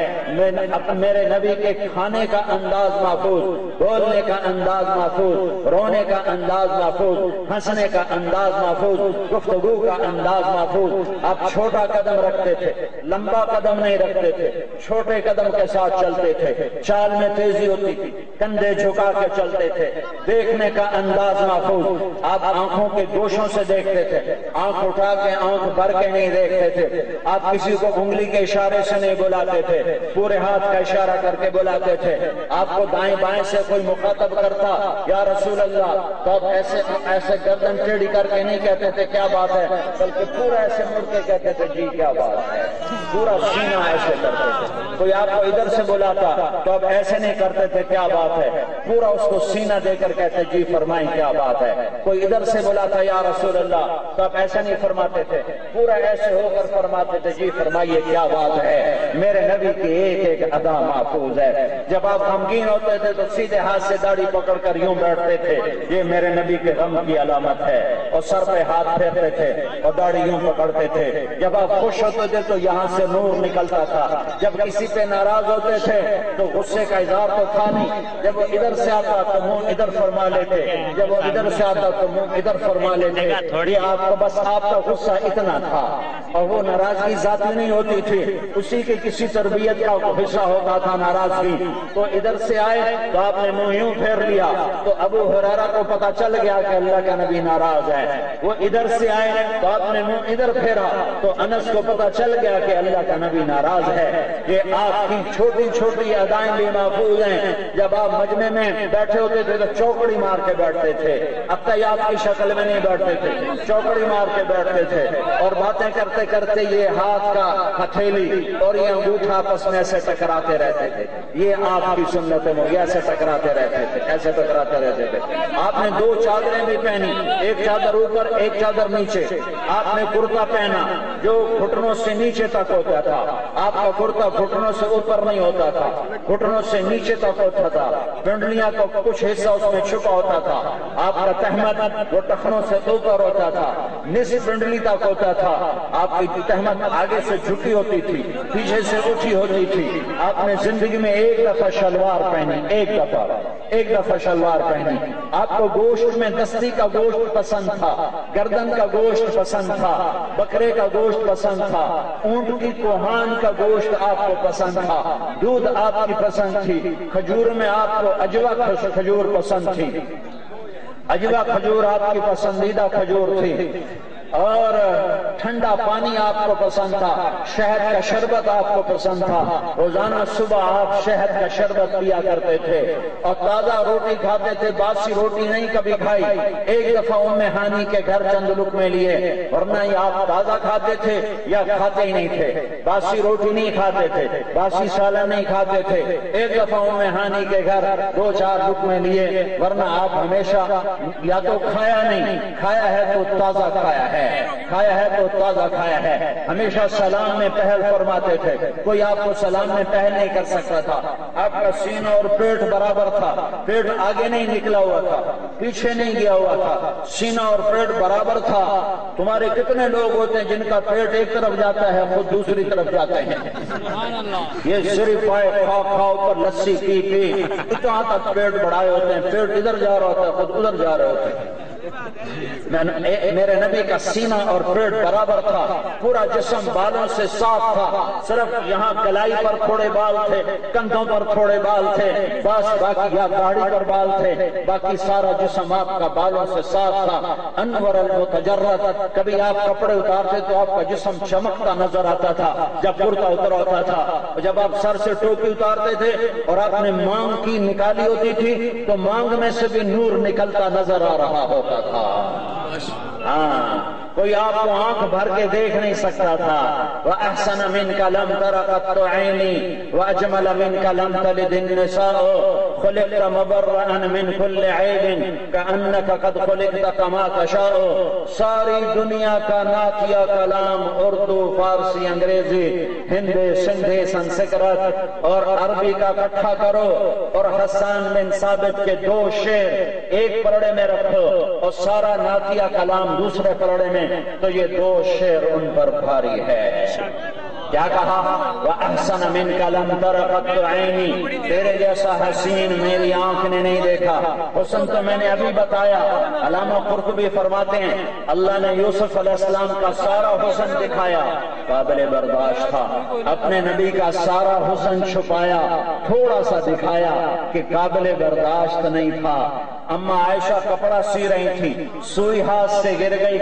میرے نبی کے کھانے کا انداز محفوظ، بولنے کا انداز محفوظ، رونے کا انداز محفوظ، ہنسنے کا انداز محفوظ، گفتگو کا انداز محفوظ۔ آپ چھوٹا قدم رکھتے تھے، لمبا قدم نہیں رکھتے تھے، چھوٹے قدم کے ساتھ چلتے تھے، چال میں تیزی ہوتی تھی، کندھے جھکا کے چلتے تھے، دیکھنے کا انداز محفوظ، آپ آنکھوں کے گوشوں سے دیکھتے تھے، آنکھ اٹھا کے آنکھ بھر کے نہیں دیکھتے تھے، آپ کسی کو انگلی کے اشارے سے نہیں بلاتے تھے، پورے ہاتھ کا اشارہ کر کے بلاتے تھے، آپ کو دائیں بائیں سے کوئی مخاطب کرتا یا رسول اللہ تو آپ ایسے گردن ٹیڑھی کر کے نہیں کہتے تھے کیا بات ہے، بلکہ پورا ایسے مڑ کے کہتے تھے جی کیا بات ہے، پورا سینہ ایسے کرتے تھے۔ کوئی آپ کو ادھر سے بلاتا تو آپ ایسے نہیں کرتے تھے کیا بات ہے، پورا اس کو سینہ دے کر کہتے جی فرمائیں کیا بات ہے۔ کوئی ادھر سے بلاتا یا رسول اللہ تو آپ ایسے نہیں فرماتے تھے، پورا ایسے ہو کر فرماتے تھے جی فرمائیے کیا بات ہے۔ میرے نبی کی ایک ایک ادا محفوظ ہے۔ جب آپ غمگین ہوتے تھے تو سیدھے ہاتھ سے داڑھی پکڑ کر یوں بیٹھتے تھے، یہ میرے نبی کے غم کی علامت ہے، اور سر پہ ہاتھ پھیرتے تھے اور داڑھی یوں پکڑتے تھے۔ جب آپ خوش ہوتے تھے تو یہاں سے نور نکلتا تھا، جب کسی پہ ناراض ہوتے تھے تو غصے کا اظہار تو تھا نہیں، جب وہ ادھر سے آتا تو منہ ادھر فرما لیتے، جب وہ ادھر سے آتا تو منہ ادھر فرما لیتے۔ یہ آپ کو بس آپ کا غصہ اتنا تھا، اور وہ ناراضگی ذاتی نہیں ہوتی تھی، اسی کے کسی تربیت کا حصہ ہوتا تھا ناراضگی۔ تو ادھر سے آئے تو آپ نے منہ یوں پھیر لیا تو ابو ہریرہ کو پتا چل گیا کہ اللہ کا نبی ناراض ہے۔ وہ ادھر سے آئے تو آپ نے منہ ادھر پھیرا تو انس کو پتا چل گیا کہ اللہ کا نبی ناراض ہے۔ یہ آپ کی چھوٹی چھوٹی ادائیں بھی محفوظ ہیں۔ جب آپ مجمع میں بیٹھے ہوتے تھے تو چوکڑی مار کے بیٹھتے تھے، اتحیات کی شکل میں نہیں بیٹھتے تھے، چوکڑی مار کے بیٹھتے تھے، اور باتیں کرتے کرتے یہ ہاتھ کا ہتھیلی اور یہ انگوٹھا آپس میں ایسے ٹکراتے رہتے تھے۔ یہ آپ کی سنت ہے، ایسے ٹکراتے رہتے تھے، ایسے ٹکراتے رہتے تھے۔ آپ نے 2 چادریں بھی پہنی، ایک چادر اوپر ایک چادر نیچے۔ آپ نے کرتا پہنا جو گھٹنوں سے نیچے تک ہوتا تھا، آپ کا کرتا گھٹنوں سے اوپر نہیں ہوتا تھا، گھٹنوں سے نیچے تک ہوتا تھا، پنڈلیاں کا کچھ حصہ اس میں چھپا ہوتا تھا۔ آپ کا تہمت وہ ٹخنوں سے اوپر ہوتا تھا، نصف پنڈلی تک ہوتا تھا۔ آپ کی تہمت آگے سے جھکی ہوتی تھی، پیچھے سے اٹھی ہوتی تھی۔ آپ نے زندگی میں ایک دفعہ شلوار پہنی، ایک دفعہ شلوار پہنی۔ آپ کو گوشت میں دستی کا گوشت پسند تھا، گردن کا گوشت پسند تھا، بکرے کا گوشت پسند تھا، اونٹ کی کوہان کا گوشت آپ کو پسند تھا، دودھ آپ کی پسند تھی، کھجور میں آپ کو اجوا کھجور پسند تھی، اجوا کھجور آپ کی پسندیدہ کھجور تھی، اور ٹھنڈا پانی آپ کو پسند تھا، شہد کا شربت آپ کو پسند تھا، روزانہ صبح آپ شہد کا شربت پیا کرتے تھے، اور تازہ روٹی کھاتے تھے، باسی روٹی نہیں کبھی کھائی۔ ایک دفعہ ام ہانی کے گھر چند لقمے لیے، ورنہ ہی آپ تازہ کھاتے تھے یا کھاتے ہی نہیں تھے، باسی روٹی نہیں کھاتے تھے، باسی سالن نہیں کھاتے تھے۔ ایک دفعہ ام ہانی کے گھر 2-4 لقمے لیے، ورنہ آپ ہمیشہ یا تو کھایا نہیں، کھایا ہے تو تازہ کھایا ہے۔ کھایا ہے تو تازہ کھایا ہے. ہمیشہ سلام میں پہل فرماتے تھے. کوئی آپ کو سلام میں پہل نہیں کر سکتا تھا. آپ کا سینہ اور پیٹ برابر تھا. پیٹ آگے نہیں نکلا ہوا تھا, پیچھے نہیں گیا ہوا تھا, سینہ اور پیٹ برابر تھا. تمہارے کتنے لوگ ہوتے ہیں جن کا پیٹ ایک طرف جاتا ہے, خود دوسری طرف جاتے ہیں. یہ صرف کھا اوپر لسی پی اتنا تک پیٹ بڑھائے ہوتے ہیں. پیٹ ادھر جا رہا ہوتا ہے, خود ادھر جا رہے ہوتے ہیں. میرے نبی کا سینہ اور پیٹ برابر تھا. پورا جسم بالوں سے صاف تھا. صرف یہاں کلائی پر تھوڑے بال تھے, کندھوں پر تھوڑے بال تھے, بس باقی یا داڑھی پر بال تھے. باقی سارا جسم آپ کا بالوں سے صاف تھا. انور المتجرد. کبھی آپ کپڑے اتارتے تو آپ کا جسم چمکتا نظر آتا تھا جب کرتا اتر ہوتا تھا. جب آپ سر سے ٹوپی اتارتے تھے اور آپ نے مانگ کی نکالی ہوتی تھی تو مانگ میں سے بھی نور نکلتا نظر آ رہا ہوتا تھا. ہاں, کوئی آپ کو آنکھ بھر کے دیکھ نہیں سکتا تھا. وَأَحْسَنَ مِنْكَ لَمْ تَرَ قَطُّ عَيْنِي وَأَجْمَلَ مِنْكَ لَمْ تَلِدِ النِّسَاءُ خُلِقْتَ مُبَرَّأً مِنْ كُلِّ عَيْبٍ كَأَنَّكَ قَدْ خُلِقْتَ كَمَا تَشَاءُ. ساری دنیا کا نعتیہ کلام اردو, فارسی, انگریزی, ہندی, سندھی, سنسکرت اور عربی کا اکٹھا کرو اور حسان بن ثابت کے 2 شعر ایک پلڑے میں رکھو اور سارا نعتیہ کلام دوسرے پلڑے میں, تو یہ 2 شعر ان پر بھاری ہے. کیا کہا؟ وَأَحْسَنَ مِنْكَ لَمْ تَرَ قَطُّ عَيْنِي. تیرے جیسا حسین میری آنکھ نے نہیں دیکھا. حسن تو میں نے ابھی بتایا. علامہ قرطبی فرماتے ہیں اللہ نے یوسف علیہ السلام کا سارا حسن دکھایا, قابل برداشت تھا. اپنے نبی کا سارا حسن چھپایا, تھوڑا سا دکھایا کہ قابل برداشت نہیں تھا. اما عائشہ کپڑا سی رہی تھی, سوئی ہاتھ سے گر گئی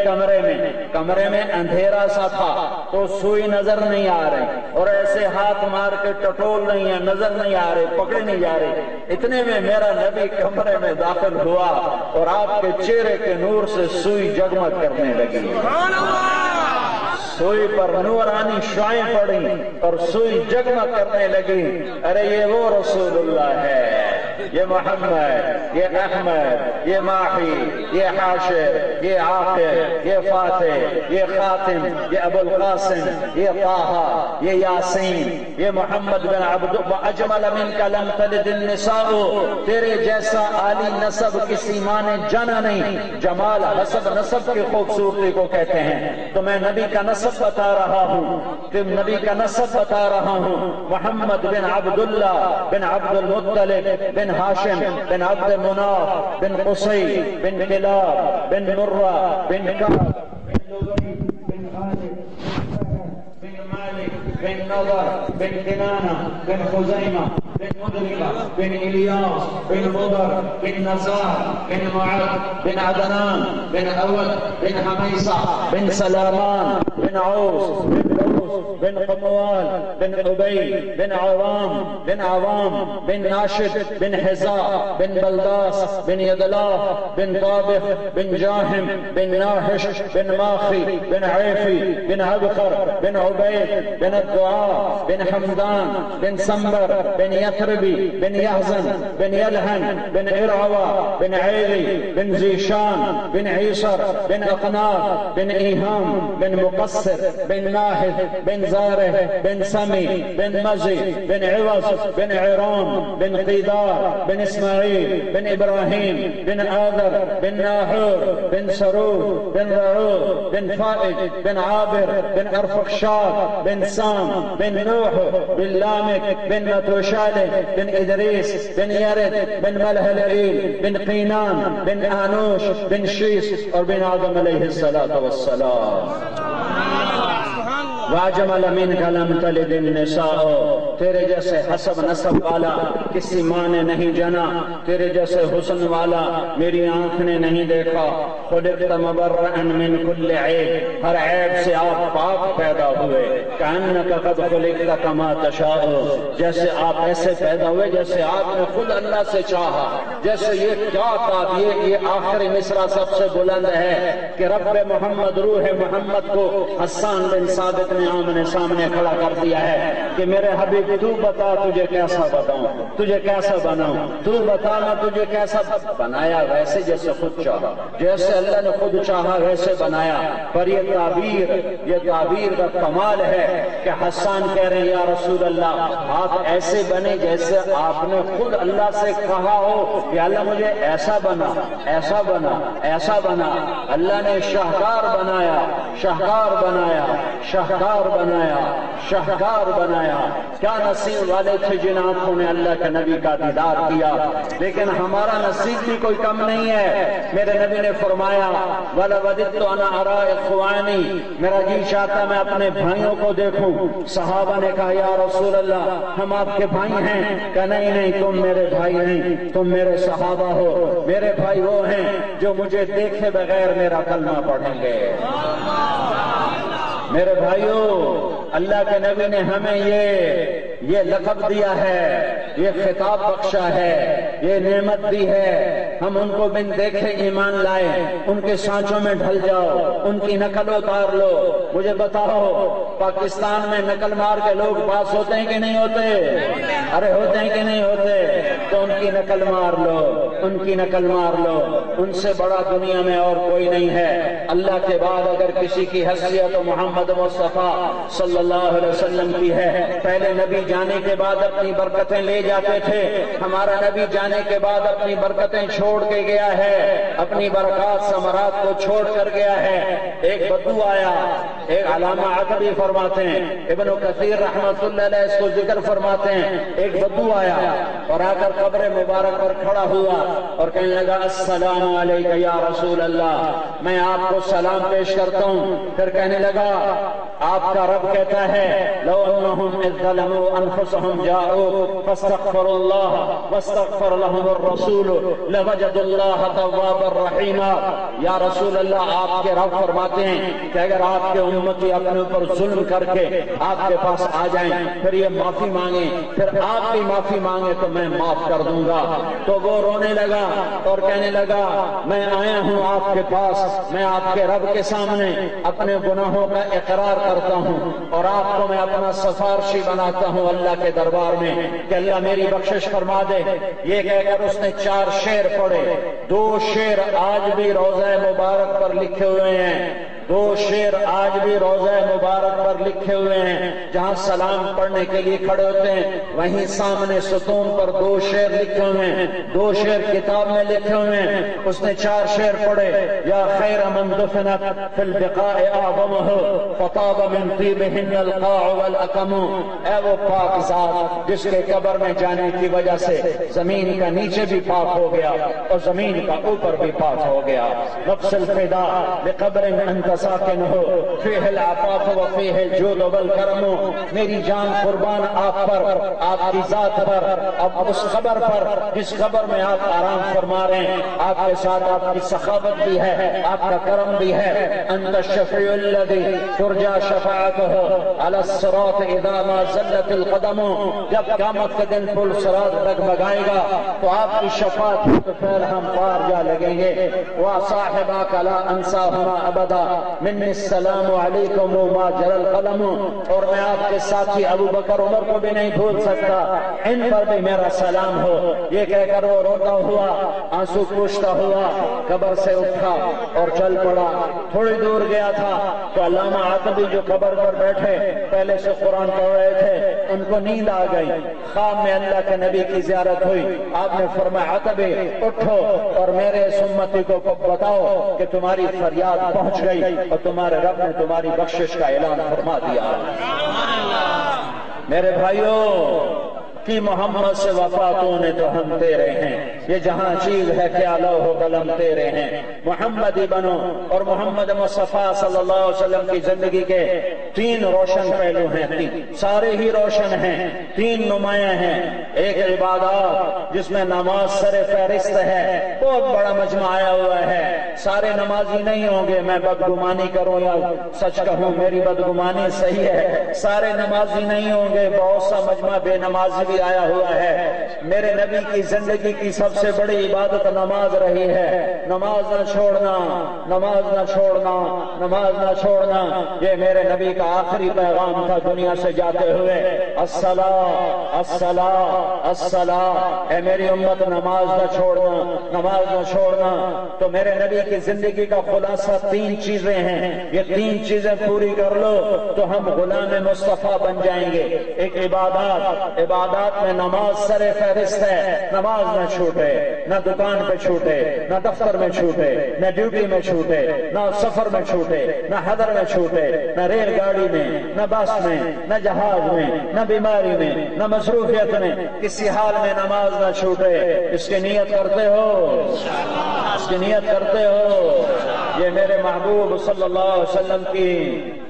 کمرے میں اندھیرا سا تھا تو سوئی نظر نہیں آ رہی, اور ایسے ہاتھ مار کے ٹٹول نہیں ہے, نظر نہیں آ رہے, پکڑے نہیں جا رہے. اتنے میں میرا نبی کمرے میں داخل ہوا اور آپ کے چہرے کے نور سے سوئی جگمگ کرنے لگی. سوئی پر نورانی شعائیں پڑی اور سوئی جگمگ کرنے لگی. ارے یہ وہ رسول اللہ ہے, یہ محمد, یہ احمد, یہ ماحی, یہ حاشر, یہ عاقب, یہ فاتح, یہ خاتم, یہ ابو القاسم, یہ طٰہٰ, یہ یاسین, یہ محمد بن عبد. وَأَجْمَلَ مِنْكَ لَمْ تَلِدِ النِّسَاءُ. تیرے جیسا عالی نسب کسی ماں نے جنا نہیں. جمال حسب نسب کی خوبصورتی کو کہتے ہیں. تو میں نبی کا نسب بتا رہا ہوں, نبی کا نسب بتا رہا ہوں. محمد بن عبداللہ بن عبد المطلب بن ہاشم بن عبد مناف بن قصی بن کلاب بن مرہ بن کعب بن لؤی بن خالد بن مالک بن نضر بن کنانہ بن خزیمہ بن مدرکہ بن الیاس بن مضر بن نزار بن معد بن عدنان بن اود بن حمیصہ بن سلامان بن عوس بن لوس بن قموال بن عبی بن عوام بن ناشد بن حزاء بن بلداس بن یدلاف بن طابخ بن جاہم بن ناحش بن ماخی بن عیفی بن عبقر بن عبید بن الدعاء بن حمدان بن سمبر بن یثربی بن یحزن بن یلہن بن ارعوا بن عیری بن زیشان بن عیسر بن اقناف بن ایہام بن مقصر بن ناحد بن زارح بن سمی بن مزی بن عوض بن عرام بن قیدار بن اسماعیل بن ابراہیم بن آذر بن ناحور بن سرور بن رعود بن فائد بن عابر بن ارفخشاد بن سام بن نوح بن لامك بن متوشالح بن ادریس بن یرد بن ملهلئیل بن قینان بن آنوش بن شیس اور بن آدم علیہ السلام. وَأَجْمَلَ مِنْكَ لَمْ تَلِدِ النِّسَاءُ. تیرے جیسے حسب نسب والا کسی ماں نے نہیں جنا, تیرے جیسے حسن والا میری آنکھ نے نہیں دیکھا. خُلِقْتَ مُبَرَّأً مِنْ كُلِّ عیب. ہر عیب سے آپ پاک پیدا ہوئے. كَأَنَّكَ قَدْ خُلِقْتَ كَمَا تَشَاءُ. جیسے آپ ایسے پیدا ہوئے جیسے آپ نے خود اللہ سے چاہا. جیسے یہ کیا بات, یہ آخری مصرع سب سے بلند ہے کہ رب محمد روح محمد کو حسان بن ثابت نے آمنے سامنے کھڑا کر دیا ہے کہ میرے حبیب حبیب تو بتا تجھے کیسا بتاؤں، تجھے کیسا بناؤں، تو بتا میں تجھے کیسا بنایا، ویسے جیسے خود چاہا، جیسے اللہ نے خود چاہا ویسے بنایا۔ پر یہ تعبیر کا کمال ہے کہ حسان کہہ رہے ہیں یا رسول اللہ آپ ایسے بنے جیسے آپ نے خود اللہ سے کہا ہو کہ اللہ مجھے ایسا بنا، ایسا بنا، ایسا بنا۔ اللہ نے شاہکار بنایا، شاہکار بنایا، شاہکار بنایا، شاہکار بنایا۔ کیا نصیب والے تھے جن آنکھوں نے اللہ کے نبی کا دیدار کیا، لیکن ہمارا نصیب بھی کوئی کم نہیں ہے۔ میرے نبی نے فرمایا وَلَوَدِدْتُ أَنَا أَرَىٰ إِخْوَانِي، میرا جی چاہتا میں اپنے بھائیوں کو دیکھوں۔ صحابہ نے کہا یا رسول اللہ ہم آپ کے بھائی ہیں، کہ نہیں نہیں تم میرے بھائی نہیں، تم میرے صحابہ ہو۔ میرے بھائی وہ ہیں جو مجھے دیکھے بغیر میرا کلمہ پڑھیں گے۔ میرے بھائیوں، اللہ کے نبی نے ہمیں یہ لقب دیا ہے، یہ خطاب بخشا ہے، یہ نعمت دی ہے۔ ہم ان کو بن دیکھے ایمان لائے، ان کے سانچوں میں ڈھل جاؤ، ان کی نقل اتار لو۔ مجھے بتاؤ پاکستان میں نقل مار کے لوگ پاس ہوتے ہیں کہ نہیں ہوتے؟ ارے ہوتے ہیں کہ نہیں ہوتے؟ تو ان کی نقل مار لو، ان کی نقل مار لو۔ ان سے بڑا دنیا میں اور کوئی نہیں ہے۔ اللہ کے بعد اگر کسی کی حیثیت محمد مصطفیٰ صلی اللہ علیہ وسلم کی ہے۔ پہلے نبی جانے کے بعد اپنی برکتیں لے جاتے تھے، ہمارا نبی جانے کے بعد اپنی برکتیں چھوڑ کے گیا ہے، اپنی برکات ثمرات کو چھوڑ کر گیا ہے۔ ایک بدو آیا، ایک علامہ عطبی فرماتے ہیں، ابن کثیر رحمۃ اللہ علیہ اس کو ذکر فرماتے ہیں، ایک بدو آیا اور آ کر قبر مبارک پر کھڑا ہوا اور کہنے لگا السلام علیکم یا رسول اللہ، میں آپ کو سلام پیش کرتا ہوں۔ پھر کہنے لگا آپ کا رب کہتا ہے لو انہم اذ ظلموا انفسهم جاءوا فاستغفروا الله واستغفر لهم الرسول لوجدوا الله توابا رحیما۔ یا رسول اللہ آپ کے رب فرماتے ہیں کہ اگر آپ کے امتی اپنے اوپر ظلم کر کے آپ کے پاس آ جائیں، پھر یہ معافی مانگیں، پھر آپ بھی معافی مانگیں تو میں معاف کر دوں گا۔ تو وہ رونے لگا اور کہنے لگا میں آیا ہوں آپ کے پاس، میں آپ کے رب کے سامنے اپنے گناہوں کا اقرار کرتا ہوں اور آپ کو میں اپنا سفارشی بناتا ہوں اللہ کے دربار میں کہ اللہ میری بخشش فرما دے۔ یہ کہہ کر اس نے 4 شعر پڑھے۔ 2 شعر آج بھی روضہ مبارک پر لکھے ہوئے ہیں، 2 شعر آج بھی روضہ مبارک پر لکھے ہوئے ہیں۔ جہاں سلام پڑھنے کے لیے کھڑے ہوتے ہیں وہیں سامنے ستون پر 2 شعر لکھے ہوئے ہیں، 2 شعر کتاب میں لکھے ہوئے ہیں۔ اس نے 4 شعر پڑھے، یا خیر من دفنت فی البقاء اعظمہ فطاب من طیبہن القاع والاکم۔ اے وہ پاک ذات جس کے قبر میں جانے کی وجہ سے زمین کا نیچے بھی پاک ہو گیا اور زمین کا اوپر بھی پاک ہو گیا۔ نفس الفدا لقبر انت ساکن ہو فیہ العفاف و فیہ الجود والکرم۔ میری جان قربان آپ پر، آپ کی ذات پر، اب اس قبر پر جس قبر میں آپ آرام فرما رہے ہیں، آپ کے ساتھ آپ کی سخاوت بھی ہے، آپ کا کرم بھی ہے۔ انت الشفیع الذی ترجى شفاعته على الصراط اذا ما زلت القدم۔ جب قیامت کے دن پل صراط ڈگمگائے گا تو آپ کی شفاعت تو پھر ہم پار جا لگیں گے۔ وصاحباک لا انساہما ابدا منی السلام علیکم ما جرى القلم۔ اور میں آپ کے ساتھی ابو بکر عمر کو بھی نہیں بھول سکتا، ان پر بھی میرا سلام ہو۔ یہ کہہ کر وہ روتا ہوا، آنسو پوچھتا ہوا قبر سے اٹھا اور چل پڑا۔ تھوڑی دور گیا تھا تو علامہ عطبی جو قبر پر بیٹھے پہلے سے قرآن پڑھ رہے تھے، ان کو نیند آ گئی۔ خواب میں اللہ کے نبی کی زیارت ہوئی، آپ نے فرمایا عطبی اٹھو اور میرے اس امتی کو بتاؤ کہ تمہاری فریاد پہنچ گئی اور تمہارے رب نے تمہاری بخشش کا اعلان فرما دیا۔ میرے بھائیوں کہ محمد سے وفاتوں نے تو ہم تیرے ہیں، یہ جہاں چیز ہے کیا لوح و قلم تیرے ہیں۔ محمد ہی بنو۔ اور محمد مصطفیٰ صلی اللہ علیہ وسلم کی زندگی کے 3 روشن پہلو ہیں، 3 سارے ہی روشن ہیں، 3 نمایاں ہیں۔ ایک عبادات جس میں نماز سر فہرست ہے، بہت بڑا مجمع آیا ہوا ہے، سارے نمازی نہیں ہوں گے، میں بدگمانی کروں یا سچ کہوں میری بدگمانی صحیح ہے، سارے نمازی نہیں ہوں گے، بہت سا مجمع بے نمازی بھی آیا ہوا ہے۔ میرے نبی کی زندگی کی سب سے بڑی عبادت نماز رہی ہے۔ نماز نہ چھوڑنا، نماز نہ چھوڑنا، نماز نہ چھوڑنا، یہ میرے نبی کا آخری پیغام تھا دنیا سے جاتے ہوئے۔ الصلاۃ الصلاۃ الصلاۃ، اے میری امت نماز نہ چھوڑنا، نماز نہ چھوڑنا۔ تو میرے نبی کی زندگی کا خلاصہ 3 چیزیں ہیں، یہ 3 چیزیں پوری کر لو تو ہم غلام مصطفیٰ بن جائیں گے۔ ایک عبادات، عبادات میں نماز سر فہرست ہے۔ نماز نہ چھوٹے، نہ دکان پہ چھوٹے، نہ دفتر میں چھوٹے، نہ ڈیوٹی میں چھوٹے، نہ سفر میں چھوٹے، نہ حضر میں چھوٹے، نہ ریل گاڑی میں، نہ بس میں، نہ جہاز میں، نہ بیماری میں، نہ مصروفیت میں، کسی حال میں نماز نہ چھوٹے۔ اس کی نیت کرتے ہو؟ اس کی نیت کرتے ہو؟ یہ میرے محبوب صلی اللہ علیہ وسلم کی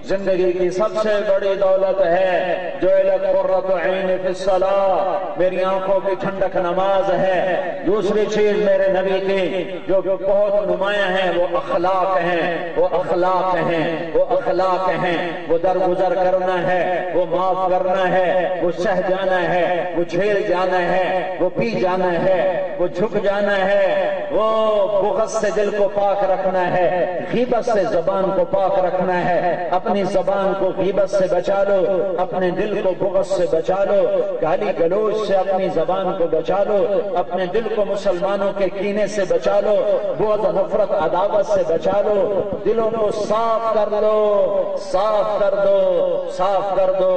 زندگی کی سب سے بڑی دولت ہے۔ جعلت قرۃ عینی فی الصلاۃ، میری آنکھوں کی ٹھنڈک نماز ہے۔ دوسری چیز میرے نبی کی جو بہت نمایاں ہیں وہ اخلاق ہیں، وہ اخلاق ہیں، وہ اخلاق ہیں۔ وہ درگزر کرنا ہے، وہ معاف کرنا ہے، وہ سہ جانا ہے، وہ جھیل جانا ہے، وہ پی جانا ہے، وہ جھک جانا ہے، وہ بغض سے دل کو پاک رکھنا ہے، غیبت سے زبان کو پاک رکھنا ہے۔ اپنی زبان کو غیبت سے بچا لو، اپنے دل کو بغض سے بچا لو، گالی گلوچ سے اپنی زبان کو بچا لو، اپنے دل کو مسلمانوں کے کینے سے بچا لو، بغض نفرت عداوت سے بچا لو، دلوں کو صاف کر لو، صاف کر دو، صاف کر دو،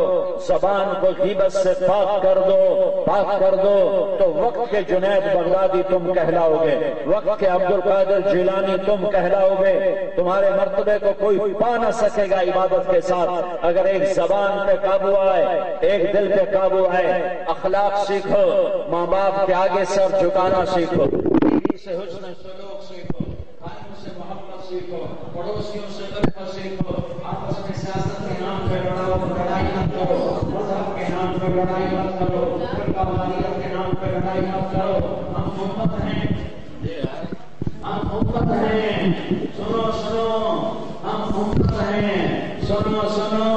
زبان کو غیبت سے پاک کر دو، پاک کر دو، تو وقت کے جنید بغدادی تم کہلاؤ گے، وقت کے عبد القادر جیلانی تم کہلاؤ گے۔ تمہارے مرتبے کو کوئی پا نہ سکے گا عبادت کے ساتھ اگر ایک زبان پہ قابو آئے، ایک دل پہ قابو آئے۔ اخلاق سیکھو، ماں باپ کے آگے سر جھکانا سیکھو، بیوی سے حسن سلوک سیکھو، بھائیوں سے محبت سیکھو، پڑوسیوں سے محبت سیکھو، آپس میں سیاست کے نام پہ لڑائی مت کرو، مذہب کے نام پہ لڑائی مت کرو، فرقہ واریت کے نام پہ لڑائی مت کرو۔ ہم امت ہیں، ہم امت ہیں، سنو سنو، ہم امت ہیں، سنو سنو،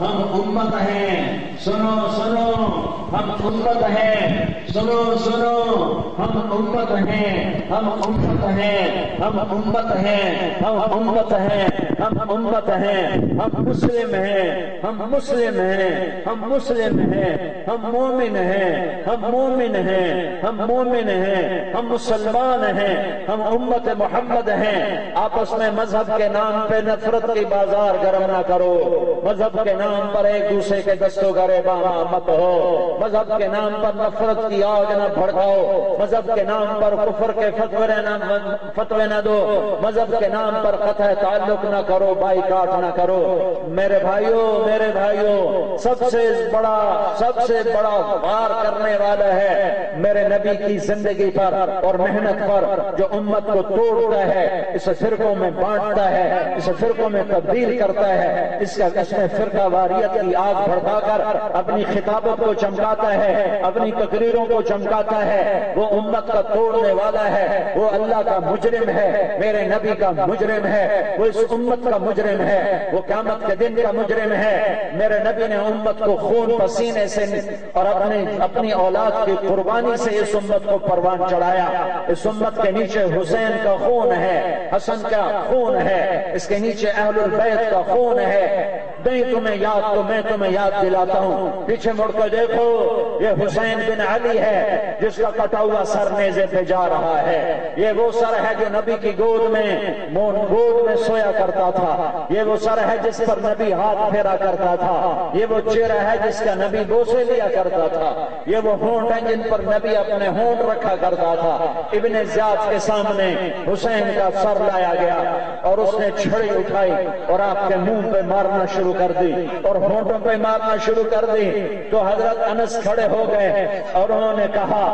ہم امت ہیں، سنو سنو، ہم امت ہیں، سنو سنو، ہم امت ہیں، ہم امت ہیں، ہم امت ہیں، ہم امت ہیں، ہم امت ہیں، ہم مسلم ہیں، ہم مسلم ہیں، ہم مسلم ہیں، ہم مومن ہیں، ہم مومن ہیں، ہم مومن ہیں، ہم مسلمان ہیں، ہم امت محمد ہیں۔ آپس میں مذہب کے نام پہ نفرت کی بازار گرم نہ کرو، مذہب کے نام پر ایک دوسرے کے دستوں گریباں مت ہو، مذہب کے نام پر نفرت کی آگ نہ بھڑکاؤ، مذہب کے نام پر کفر کے فتوے نہ دو، مذہب کے نام پر قطع تعلق نہ کرو، بائیکاٹ نہ کرو۔ میرے بھائیوں، میرے بھائیوں، سب سے بڑا وار کرنے والا ہے میرے نبی کی زندگی پر اور محنت پر، جو امت کو توڑتا ہے، اسے فرقوں میں بانٹتا ہے، اسے فرقوں میں تبدیل کرتا ہے، اس میں فرقہ واریت کی آگ بھڑکا کر اپنی خطابت کو چمکاتا ہے، اپنی تقریروں کو چمکاتا ہے، وہ امت کا توڑنے والا ہے، وہ اللہ کا مجرم ہے، میرے نبی کا مجرم ہے، وہ اس امت کا مجرم ہے، وہ قیامت کے دن کا مجرم ہے۔ میرے نبی نے امت کو خون پسینے سے اور اپنی اولاد کی قربانی سے اس امت کو پروان چڑھایا۔ اس امت کے نیچے حسین کا خون ہے، حسن کا خون ہے، اس کے نیچے اہل البیت کا خون ہے۔ نہیں تمہیں یاد تو میں تمہیں یاد دلاتا ہوں، پیچھے مڑ کر دیکھو، یہ حسین بن علی ہے جس کا کٹا ہوا سر نیزے پہ جا رہا ہے۔ یہ وہ سر ہے جو نبی کی گود میں سویا کرتا تھا، یہ وہ سر ہے جس پر نبی ہاتھ پھیرا کرتا تھا، یہ وہ چہرہ ہے جس کا نبی بوسے لیا کرتا تھا، یہ وہ ہونٹ ہیں جن پر نبی اپنے ہونٹ رکھا کرتا تھا۔ ابن زیاد کے سامنے حسین کا سر لایا گیا اور اس نے چھڑی اٹھائی اور آپ کے منہ پہ مارنا شروع کر دی اور ہونٹوں پہ مارنا شروع کر دی، تو حضرت انس کھڑے ہو گئے اور انہوں نے کہا،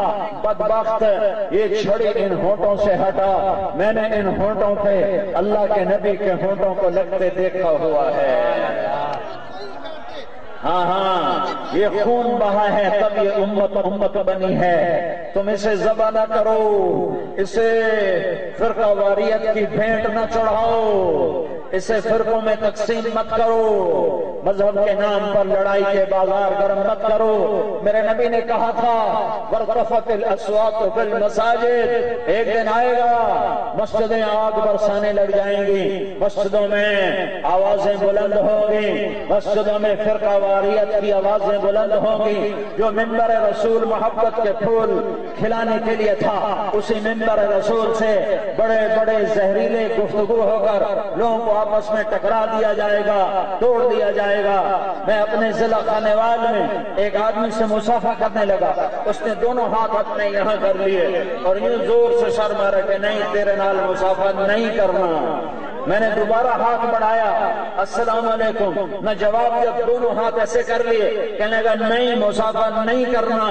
بدبخت، یہ چھڑی ان ہونٹوں سے ہٹا، میں نے ان ہونٹوں پہ اللہ کے نبی کے ہونٹوں کو لگتے دیکھا ہوا ہے۔ ہاں یہ خون بہا ہے تب یہ امت بنی ہے۔ تم اسے ذبح نہ کرو، اسے فرقہ واریت کی بھینٹ نہ چڑھاؤ، اسے فرقوں میں تقسیم مت کرو، مذہب کے نام پر لڑائی کے بازار گرم مت کرو۔ میرے نبی نے کہا تھا وَارْتَفَتِ الْأَصْوَاتُ فِي الْمَسَاجِدِ، ایک دن آئے گا مسجدیں آگ برسانے لگ جائیں گی، مسجدوں میں آوازیں بلند ہوں گی، مسجدوں میں فرقہ واریت کی آوازیں بلند ہوں گی۔ جو ممبر رسول محبت کے پھول کھلانے کے لیے تھا، اسی ممبر رسول سے بڑے بڑے زہریلے گفتگو ہو کر لوگوں کو آپس میں ٹکرا دیا جائے گا، توڑ دیا جائے گا۔ میں اپنے ضلع خانیوال میں ایک آدمی سے مصافحہ کرنے لگا، اس نے دونوں ہاتھ اپنے یہاں کر لیے اور یوں زور سے سر مارا کہ نہیں تیرے نال مصافحہ نہیں کرنا۔ میں نے دوبارہ ہاتھ بڑھایا، السلام علیکم، نہ جواب دیا، دونوں ہاتھ ایسے کر لیے، کہنے لگا نہیں مصافحہ نہیں کرنا۔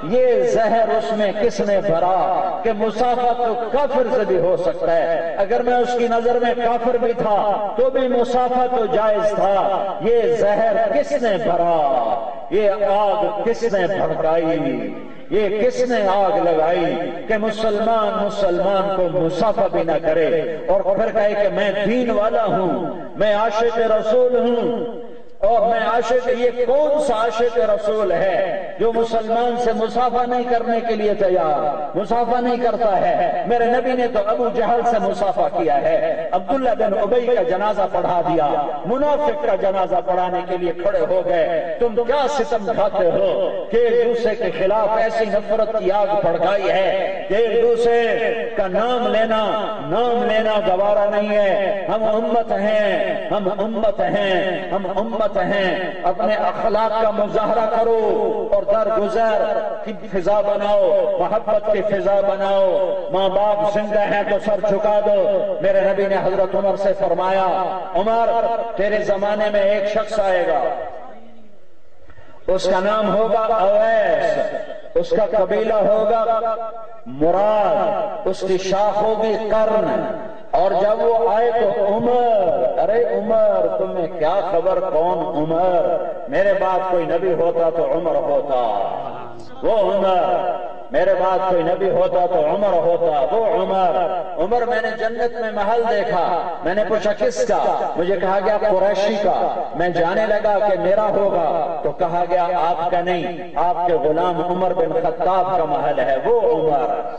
یہ زہر اس میں کس نے بھرا کہ مصافحہ تو کافر سے بھی ہو سکتا ہے، اگر میں اس کی نظر میں کافر بھی تھا تو بھی مصافحہ تو جائز تھا۔ یہ زہر کس نے بھرا، یہ آگ کس نے بھڑکائی، یہ کس نے آگ لگائی کہ مسلمان کو مصافحہ بھی نہ کرے اور پھر کہے کہ میں دین والا ہوں، میں عاشق رسول ہوں۔ اور میں عاشق، یہ کون سا عاشق رسول ہے جو مسلمان سے مصافحہ نہیں کرنے کے لیے تیار، مصافحہ نہیں کرتا ہے؟ میرے نبی نے تو ابو جہل سے مصافحہ کیا ہے، عبداللہ بن ابی کا جنازہ پڑھا دیا، منافق کا جنازہ پڑھانے کے لیے کھڑے ہو گئے۔ تم کیا ستم کھاتے ہو کہ ایک دوسرے کے خلاف ایسی نفرت کی آگ بھڑکائی ہے کہ ایک دوسرے کا نام لینا گوارا نہیں ہے۔ ہم امت ہیں، ہم امت ہیں، ہم امت ہیں۔ اپنے اخلاق کا مظاہرہ کرو اور درگزر کی فضا بناؤ، محبت کی فضا بناؤ۔ ماں باپ زندہ ہیں تو سر جھکا دو۔ میرے نبی نے حضرت عمر سے فرمایا عمر تیرے زمانے میں ایک شخص آئے گا، اس کا نام ہوگا اویس، اس کا قبیلہ ہوگا مراد، اس کی شاخ ہوگی قرن، اور جب وہ آئے تو عمر، ارے عمر تمہیں کیا خبر کون عمر، میرے بعد کوئی نبی ہوتا تو عمر ہوتا، وہ عمر، میرے بعد کوئی نبی ہوتا تو عمر ہوتا، وہ عمر میں نے جنت میں محل دیکھا، میں نے پوچھا کس کا، مجھے کہا گیا قریشی کا، میں جانے لگا کہ میرا ہوگا تو کہا گیا آپ کا نہیں، آپ کے غلام عمر بن خطاب کا محل ہے، وہ عمر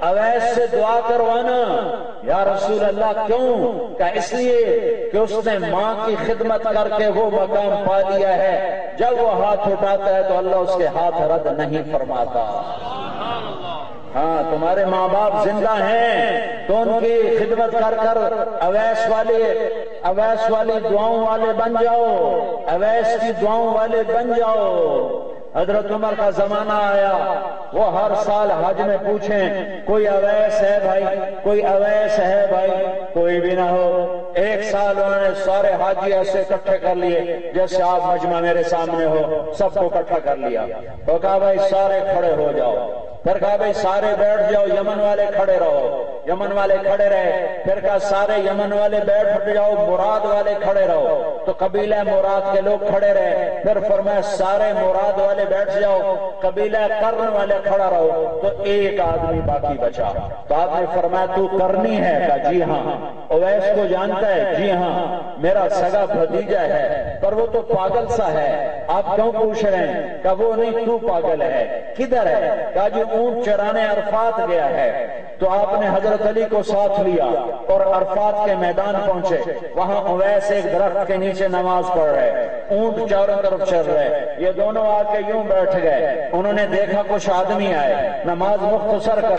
اویس سے دعا کروانا۔ یا رسول اللہ کیوں؟ کہ اس لیے کہ اس نے ماں کی خدمت کر کے وہ مقام پا لیا ہے، جب وہ ہاتھ اٹھاتا ہے تو اللہ اس کے ہاتھ رد نہیں فرماتا۔ ہاں تمہارے ماں باپ زندہ ہیں تو ان کی خدمت کر کر اویس والی دعاؤں والے بن جاؤ، اویس کی دعاؤں والے بن جاؤ۔ حضرت عمر کا زمانہ آیا، وہ ہر سال حج میں پوچھیں کوئی اویس ہے بھائی، کوئی اویس ہے بھائی، کوئی بھی نہ ہو۔ ایک سال انہوں نے سارے حاجی ایسے اکٹھے کر لیے جیسے آپ مجمع میرے سامنے ہو، سب کو اکٹھا کر لیا، تو کہا بھائی سارے کھڑے ہو جاؤ، پھر کہا بھائی سارے بیٹھ جاؤ، یمن والے کھڑے رہو، یمن والے کھڑے رہے، پھر کہا سارے یمن والے بیٹھ جاؤ، مراد والے کھڑے رہو، تو قبیلہ مراد کے لوگ کھڑے رہے، پھر فرمایا سارے مراد والے بیٹھ جاؤ، قبیلہ قرن والے کھڑا رہو، تو ایک آدمی باقی بچا، تو آپ نے فرمایا تو کرنی ہے؟ کہا جی ہاں۔ اویس کو جانتا ہے؟ جی ہاں، میرا سگا بھتیجا ہے، پر وہ تو پاگل سا ہے، آپ کیوں پوچھ رہے ہیں؟ کہا وہ نہیں تو پاگل ہے، کدھر ہے؟ کہا جی اونٹ چرانے عرفات گیا ہے۔ تو آپ نے حضرت علی کو ساتھ لیا اور عرفات کے میدان پہنچے، وہاں اویس ایک درخت کے نیچے نماز پڑھ رہے، اونٹ چاروں طرف چل رہے، یہ دونوں آ کے یوں بیٹھ گئے، انہوں نے دیکھا کچھ آدمی آئے، نماز مختصر کر